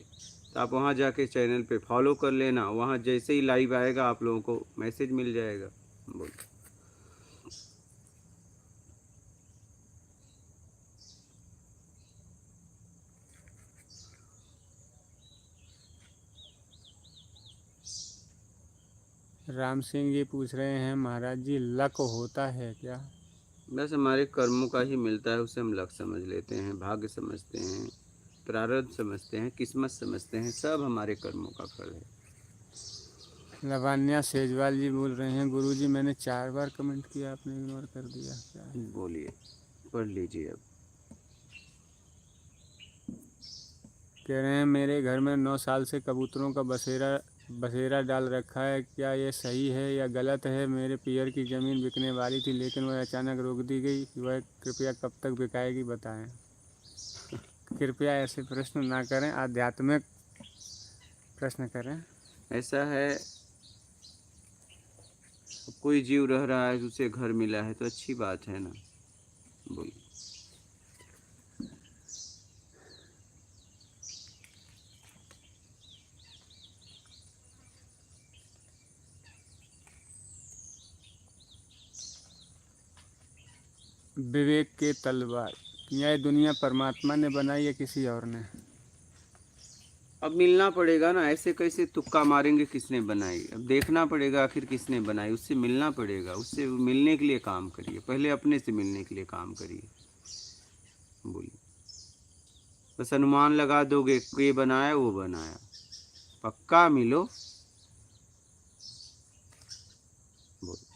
तो आप वहाँ जाके चैनल पे फॉलो कर लेना, वहाँ जैसे ही लाइव आएगा आप लोगों को मैसेज मिल जाएगा। बोल। राम सिंह जी पूछ रहे हैं महाराज जी, लक होता है क्या? बस हमारे कर्मों का ही मिलता है, उसे हम लक समझ लेते हैं, भाग्य समझते हैं, प्रारब्ध समझते हैं, किस्मत समझते हैं, सब हमारे कर्मों का फल है। लवान्या सेजवाल जी बोल रहे हैं, गुरुजी मैंने 4 बार कमेंट किया, आपने इग्नोर कर दिया, क्या है? बोलिए, पढ़ लीजिए अब। कह रहे हैं मेरे घर में 9 साल से कबूतरों का बसेरा डाल रखा है, क्या ये सही है या गलत है? मेरे पियर की ज़मीन बिकने वाली थी लेकिन वह अचानक रोक दी गई, वह कृपया कब तक बिकाएगी बताएं। कृपया ऐसे प्रश्न ना करें, आध्यात्मिक प्रश्न करें। ऐसा है, कोई जीव रह रहा है, उसे घर मिला है तो अच्छी बात है ना। बोलिए। विवेक के तलवार, क्या ये दुनिया परमात्मा ने बनाई या किसी और ने? अब मिलना पड़ेगा ना, ऐसे कैसे तुक्का मारेंगे किसने बनाई? अब देखना पड़ेगा आखिर किसने बनाई, उससे मिलना पड़ेगा, उससे मिलने के लिए काम करिए, पहले अपने से मिलने के लिए काम करिए। बोलिए। बस अनुमान लगा दोगे ये बनाया वो बनाया, पक्का मिलो। बोलिए।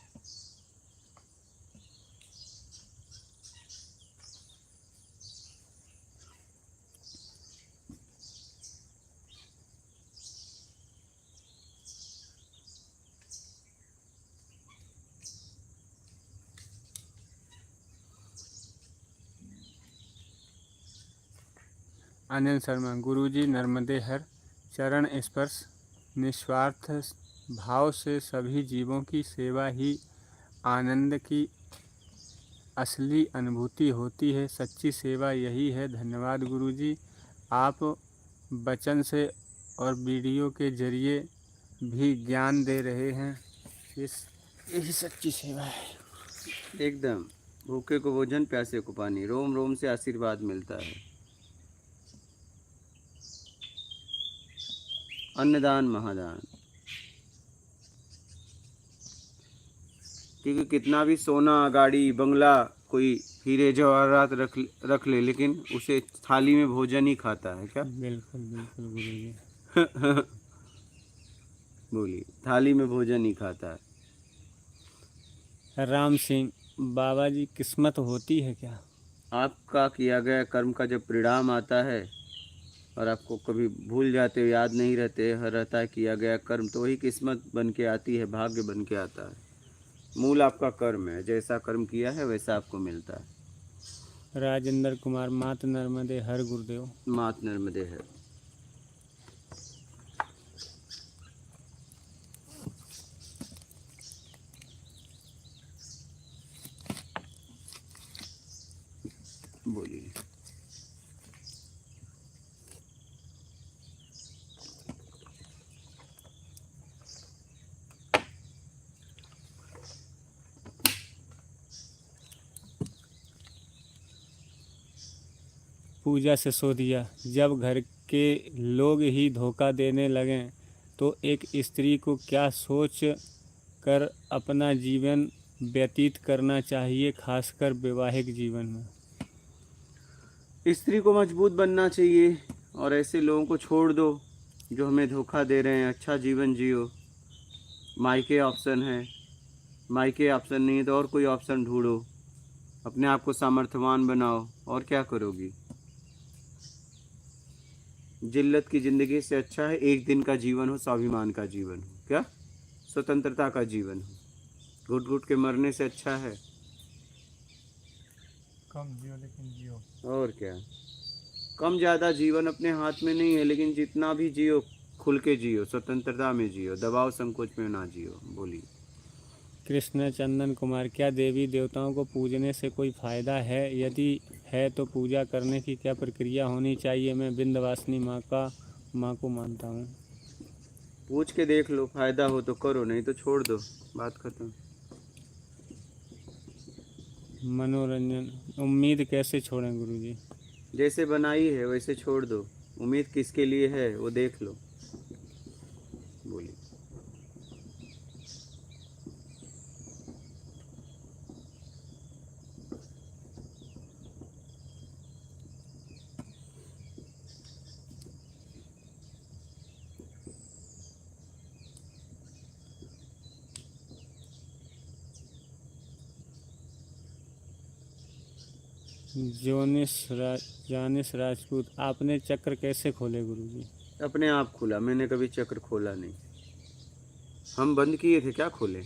अनिल शर्मा, गुरुजी नर्मदे हर चरण स्पर्श, निस्वार्थ भाव से सभी जीवों की सेवा ही आनंद की असली अनुभूति होती है, सच्ची सेवा यही है। धन्यवाद गुरुजी, आप वचन से और वीडियो के जरिए भी ज्ञान दे रहे हैं, यही सच्ची सेवा है। एकदम, भूखे को भोजन, प्यासे को पानी, रोम रोम से आशीर्वाद मिलता है। अन्नदान महादान। क्योंकि कितना भी सोना गाड़ी बंगला कोई हीरे जवाहरात रख ले, लेकिन उसे थाली में भोजन ही खाता है क्या? बिल्कुल बिल्कुल गुरुजी। बोलिए, थाली में भोजन ही खाता है। राम सिंह, बाबा जी किस्मत होती है क्या? आपका किया गया कर्म का जब परिणाम आता है और आपको कभी भूल जाते हो, याद नहीं रहता है किया गया कर्म, तो वही किस्मत बन के आती है, भाग्य बन के आता है। मूल आपका कर्म है, जैसा कर्म किया है वैसा आपको मिलता है। राजेंद्र कुमार, मात नर्मदे हर गुरुदेव। मात नर्मदे है। बोलिए। पूजा सिसोदिया, जब घर के लोग ही धोखा देने लगें तो एक स्त्री को क्या सोच कर अपना जीवन व्यतीत करना चाहिए, खासकर वैवाहिक जीवन में? स्त्री को मजबूत बनना चाहिए और ऐसे लोगों को छोड़ दो जो हमें धोखा दे रहे हैं। अच्छा जीवन जियो। मायके ऑप्शन है, मायके ऑप्शन नहीं है तो और कोई ऑप्शन ढूंढो, अपने आप को सामर्थ्यवान बनाओ, और क्या करोगी? जिल्लत की ज़िंदगी से अच्छा है एक दिन का जीवन हो, स्वाभिमान का जीवन हो, क्या स्वतंत्रता का जीवन हो। घुट घुट के मरने से अच्छा है। कम जियो लेकिन जियो। और क्या, कम ज़्यादा जीवन अपने हाथ में नहीं है, लेकिन जितना भी जियो खुल के जियो, स्वतंत्रता में जियो, दबाव संकोच में ना जियो। बोलिए। कृष्ण चंदन कुमार, क्या देवी देवताओं को पूजने से कोई फ़ायदा है? यदि है तो पूजा करने की क्या प्रक्रिया होनी चाहिए? मैं विंध्यवासिनी माँ को मानता हूँ। पूछ के देख लो, फायदा हो तो करो, नहीं तो छोड़ दो, बात खत्म। मनोरंजन, उम्मीद कैसे छोड़ें गुरुजी? जैसे बनाई है वैसे छोड़ दो, उम्मीद किसके लिए है वो देख लो। बोलिए। जानिस राजपूत, आपने चक्र कैसे खोले गुरुजी? अपने आप खुला, मैंने कभी चक्र खोला नहीं। हम बंद किए थे, क्या खोले?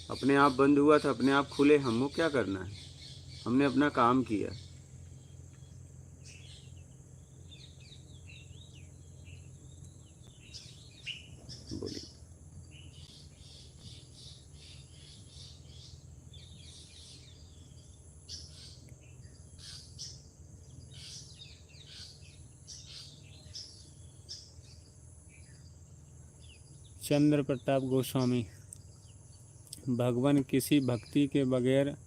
अपने आप बंद हुआ था, अपने आप खुले। हमको क्या करना है, हमने अपना काम किया। बोलिए। चंद्र प्रताप गोस्वामी, भगवान किसी भक्ति के बगैर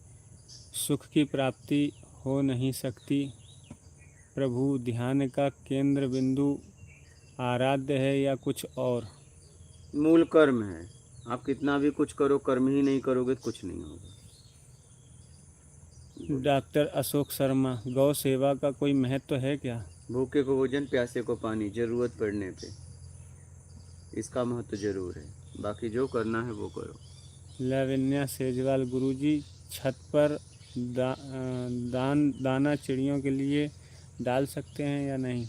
सुख की प्राप्ति हो नहीं सकती। प्रभु ध्यान का केंद्र बिंदु आराध्य है या कुछ और? मूल कर्म है। आप कितना भी कुछ करो, कर्म ही नहीं करोगे तो कुछ नहीं होगा। डॉक्टर अशोक शर्मा, गौ सेवा का कोई महत्व है क्या? भूखे को भोजन, प्यासे को पानी, जरूरत पड़ने पे इसका महत्व जरूर है। बाकी जो करना है वो करो। लावण्या सेजवाल, गुरुजी छत पर दाना चिड़ियों के लिए डाल सकते हैं या नहीं?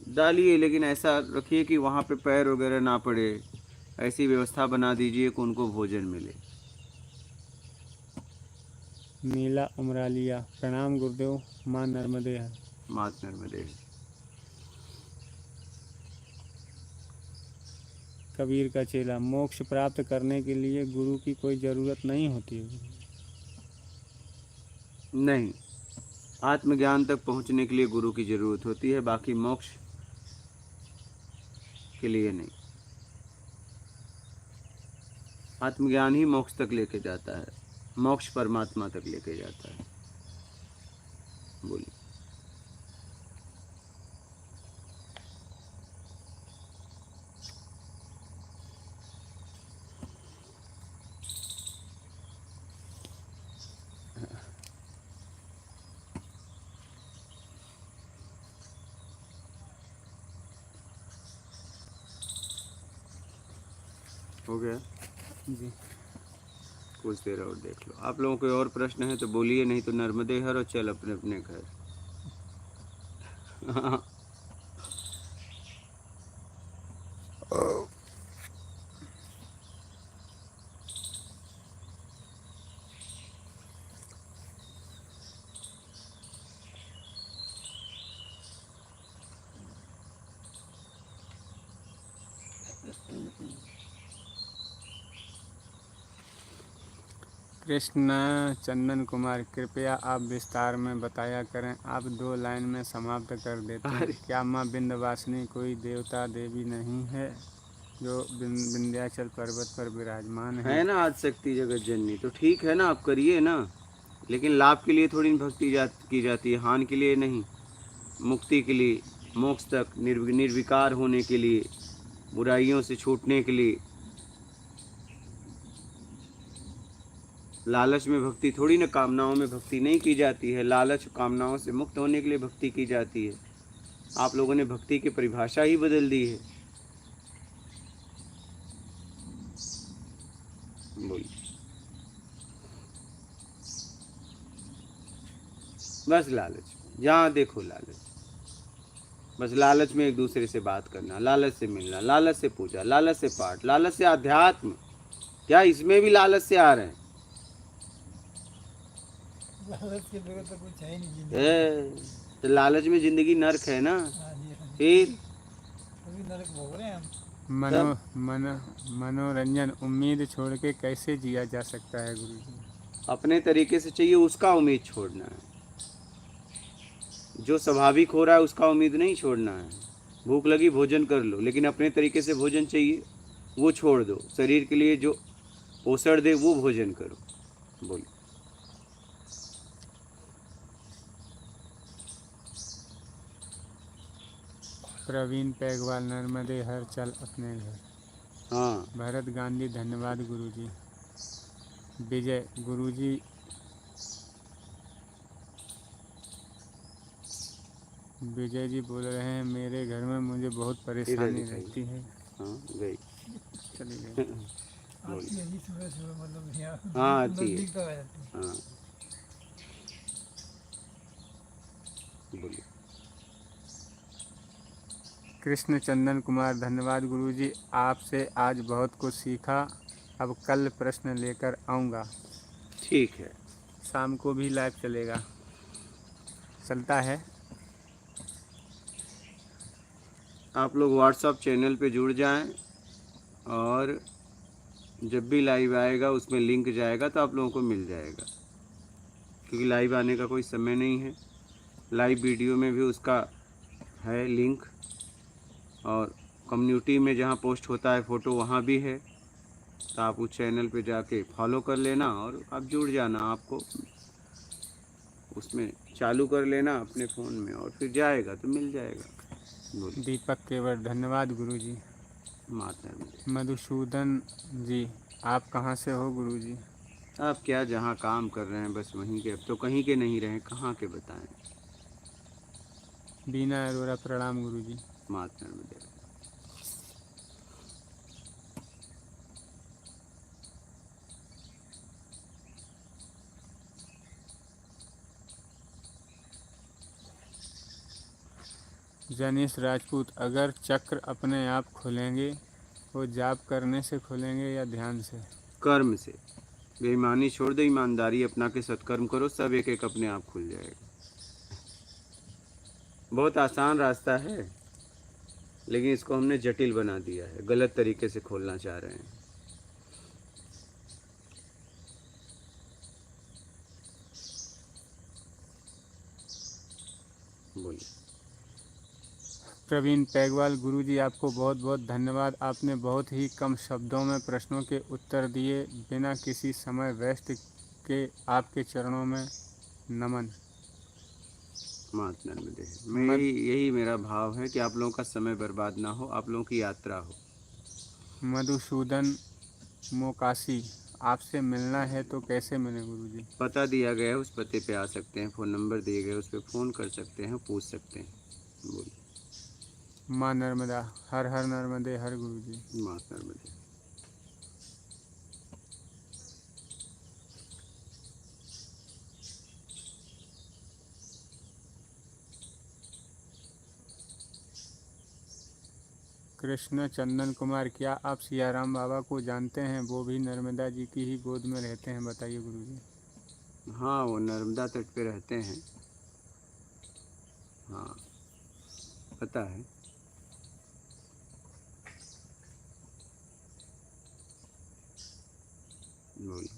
डालिए, लेकिन ऐसा रखिए कि वहाँ पे पैर वगैरह ना पड़े। ऐसी व्यवस्था बना दीजिए कि उनको भोजन मिले। नीला उमरालिया, प्रणाम गुरुदेव, माँ नर्मदे हर। मात नर्मदे। कबीर का चेला, मोक्ष प्राप्त करने के लिए गुरु की कोई ज़रूरत नहीं होती है? नहीं, आत्मज्ञान तक पहुँचने के लिए गुरु की जरूरत होती है, बाकी मोक्ष के लिए नहीं। आत्मज्ञान ही मोक्ष तक लेके जाता है, मोक्ष परमात्मा तक लेके जाता है। बोलिए। हो गया जी। कुछ देर और देख लो। आप लोगों को और प्रश्न है तो बोलिए, नहीं तो नर्मदे हर और चल अपने अपने घर। कृष्ण चंदन कुमार, कृपया आप विस्तार में बताया करें, आप 2 लाइन में समाप्त कर देते हैं। क्या माँ विंध्यवासिनी कोई देवता देवी नहीं है जो विंध्याचल पर्वत पर विराजमान है है? ना आदि शक्ति जगत जननी, तो ठीक है ना, आप करिए ना। लेकिन लाभ के लिए थोड़ी भक्ति की जाती है, हानि के लिए नहीं। मुक्ति के लिए, मोक्ष तक निर्विकार होने के लिए, बुराइयों से छूटने के लिए। लालच में भक्ति थोड़ी ना, कामनाओं में भक्ति नहीं की जाती है। लालच कामनाओं से मुक्त होने के लिए भक्ति की जाती है। आप लोगों ने भक्ति की परिभाषा ही बदल दी है। बोलिए। बस लालच, जहाँ देखो लालच। बस लालच में एक दूसरे से बात करना, लालच से मिलना, लालच से पूजा, लालच से पाठ, लालच से अध्यात्म। क्या इसमें भी लालच से आ रहे हैं? लालच के बगैर तो कुछ है ही नहीं जिंदगी। तो लालच में जिंदगी नर्क है ना। हाँ जी, हाँ जी। फिर अभी नरक भोग रहे हैं हम। मनोरंजन, उम्मीद छोड़ के कैसे जिया जा सकता है गुरुजी? अपने तरीके से चाहिए, उसका उम्मीद छोड़ना है। जो स्वाभाविक हो रहा है उसका उम्मीद नहीं छोड़ना है। भूख लगी भोजन कर लो, लेकिन अपने तरीके से भोजन चाहिए वो छोड़ दो। शरीर के लिए जो पोषण दे वो भोजन करो। बोलो। प्रवीण पैगवाल, नर्मदे हर चल अपने घर। हाँ, भरत गांधी, धन्यवाद गुरुजी। विजय, गुरुजी विजय जी बोल रहे हैं, मेरे घर में मुझे बहुत परेशानी दिखाइए। रहती है। हाँ गई। चली गई। आती है जी सुबह सुबह, मतलब यहाँ हाँ आती है। नजदीक तक आ जाती है। हाँ बोलिए। कृष्ण चंदन कुमार, धन्यवाद गुरुजी, आपसे आज बहुत कुछ सीखा। अब कल प्रश्न लेकर आऊँगा। ठीक है। शाम को भी लाइव चलेगा, चलता है। आप लोग व्हाट्सएप चैनल पे जुड़ जाएं और जब भी लाइव आएगा उसमें लिंक जाएगा तो आप लोगों को मिल जाएगा, क्योंकि लाइव आने का कोई समय नहीं है। लाइव वीडियो में भी उसका है लिंक, और कम्युनिटी में जहाँ पोस्ट होता है फ़ोटो वहाँ भी है। तो आप उस चैनल पे जाके फॉलो कर लेना और आप जुड़ जाना, आपको उसमें चालू कर लेना अपने फ़ोन में और फिर जाएगा तो मिल जाएगा। बोलिए। दीपक केवल, धन्यवाद गुरुजी। माता रानी। मधुसूदन जी, आप कहाँ से हो गुरुजी? आप क्या जहाँ काम कर रहे हैं बस वहीं के, अब तो कहीं के नहीं रहे, कहाँ के बताएं। बीना अरोरा, प्रणाम गुरुजी। माता रानी। जनीश राजपूत, अगर चक्र अपने आप खुलेंगे वो जाप करने से खुलेंगे या ध्यान से? कर्म से। बेईमानी छोड़ दो, ईमानदारी अपना के सत्कर्म करो, सब एक एक अपने आप खुल जाएगा। बहुत आसान रास्ता है, लेकिन इसको हमने जटिल बना दिया है, गलत तरीके से खोलना चाह रहे हैं। बोलिए। प्रवीण पैगवाल, गुरुजी आपको बहुत बहुत धन्यवाद। आपने बहुत ही कम शब्दों में प्रश्नों के उत्तर दिए, बिना किसी समय वेस्ट के। आपके चरणों में नमन। महात्मा नर्मदे। मैं मद यही मेरा भाव है कि आप लोगों का समय बर्बाद ना हो, आप लोगों की यात्रा हो। मधुसूदन मोकाशी, आपसे मिलना है तो कैसे मिले गुरुजी? पता दिया गया है, उस पते पे आ सकते हैं, फ़ोन नंबर दिए गए उस पर फ़ोन कर सकते हैं, पूछ सकते हैं। बोलिए। माँ नर्मदा, हर हर नर्मदे हर गुरुजी। महात्मा नर्मदे। कृष्ण चंदन कुमार, क्या आप सियाराम बाबा को जानते हैं? वो भी नर्मदा जी की ही गोद में रहते हैं, बताइए गुरुजी। हाँ, वो नर्मदा तट पे रहते हैं। हाँ, पता है। बोलिए।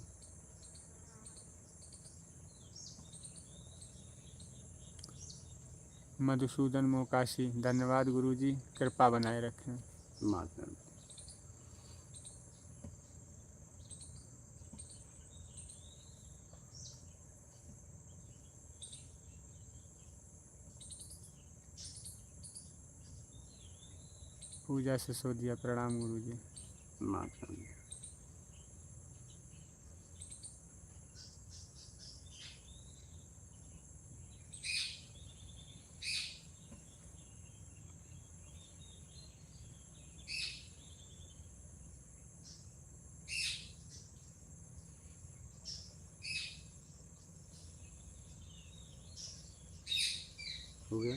मधुसूदन मोकाशी, धन्यवाद गुरुजी, कृपा बनाए रखें। महात्मा नर्मदे। पूजा सिसोदिया, प्रणाम गुरुजी। महात्मा नर्मदे। हो गया।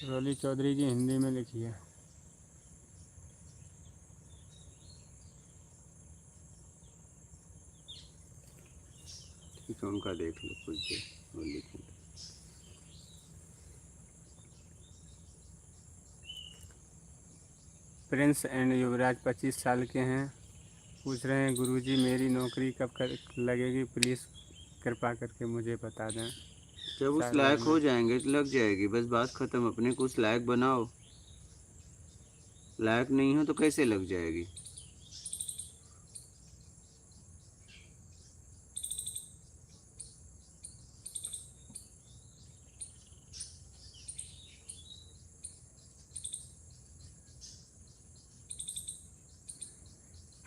रोली चौधरी जी, हिंदी में लिखिए। ठीक है, उनका देख लो कुछ देर और लिखें। प्रिंस एंड युवराज 25 साल के हैं, पूछ रहे हैं गुरुजी मेरी नौकरी कब लगेगी, प्लीज़ कृपा करके मुझे बता दें। जब उस साल भर लायक में। हो जाएंगे तो लग जाएगी, बस बात ख़त्म। अपने को उस लायक बनाओ, लायक नहीं हो तो कैसे लग जाएगी।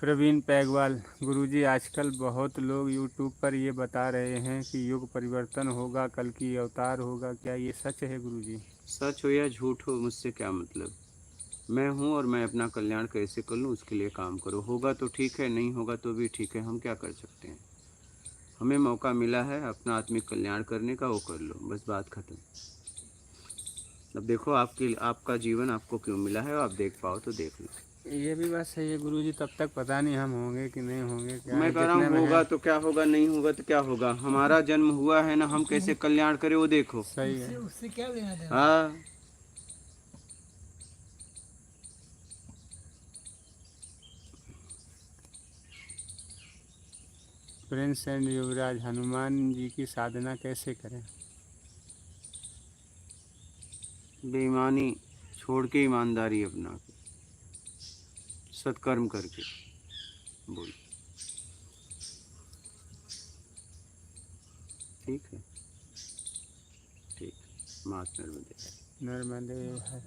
प्रवीण पैगवाल, गुरुजी आजकल बहुत लोग यूट्यूब पर ये बता रहे हैं कि युग परिवर्तन होगा, कल की अवतार होगा, क्या ये सच है गुरुजी? सच हो या झूठ हो, मुझसे क्या मतलब। मैं हूँ और मैं अपना कल्याण कैसे कर लूँ उसके लिए काम करो। होगा तो ठीक है, नहीं होगा तो भी ठीक है, हम क्या कर सकते हैं। हमें मौका मिला है अपना आत्मिक कल्याण करने का, वो कर लो, बस बात खत्म। अब देखो आपका जीवन आपको क्यों मिला है, आप देख पाओ तो देख लो। ये भी बात सही है गुरुजी, तब तक पता नहीं हम होंगे कि नहीं होंगे, क्या मैं है कह रहा हूँ जितने में है। होगा तो क्या होगा, नहीं होगा तो क्या होगा। हमारा जन्म हुआ है ना, हम कैसे कल्याण करें वो देखो। सही उससे है। उससे क्या लेना देना। हाँ, प्रिंस एंड युवराज, हनुमान जी की साधना कैसे करें? बेईमानी छोड़ के ईमानदारी अपना के, सत्कर्म करके। बोल, ठीक है, ठीक। मात नर्मदे। नर्मदे हर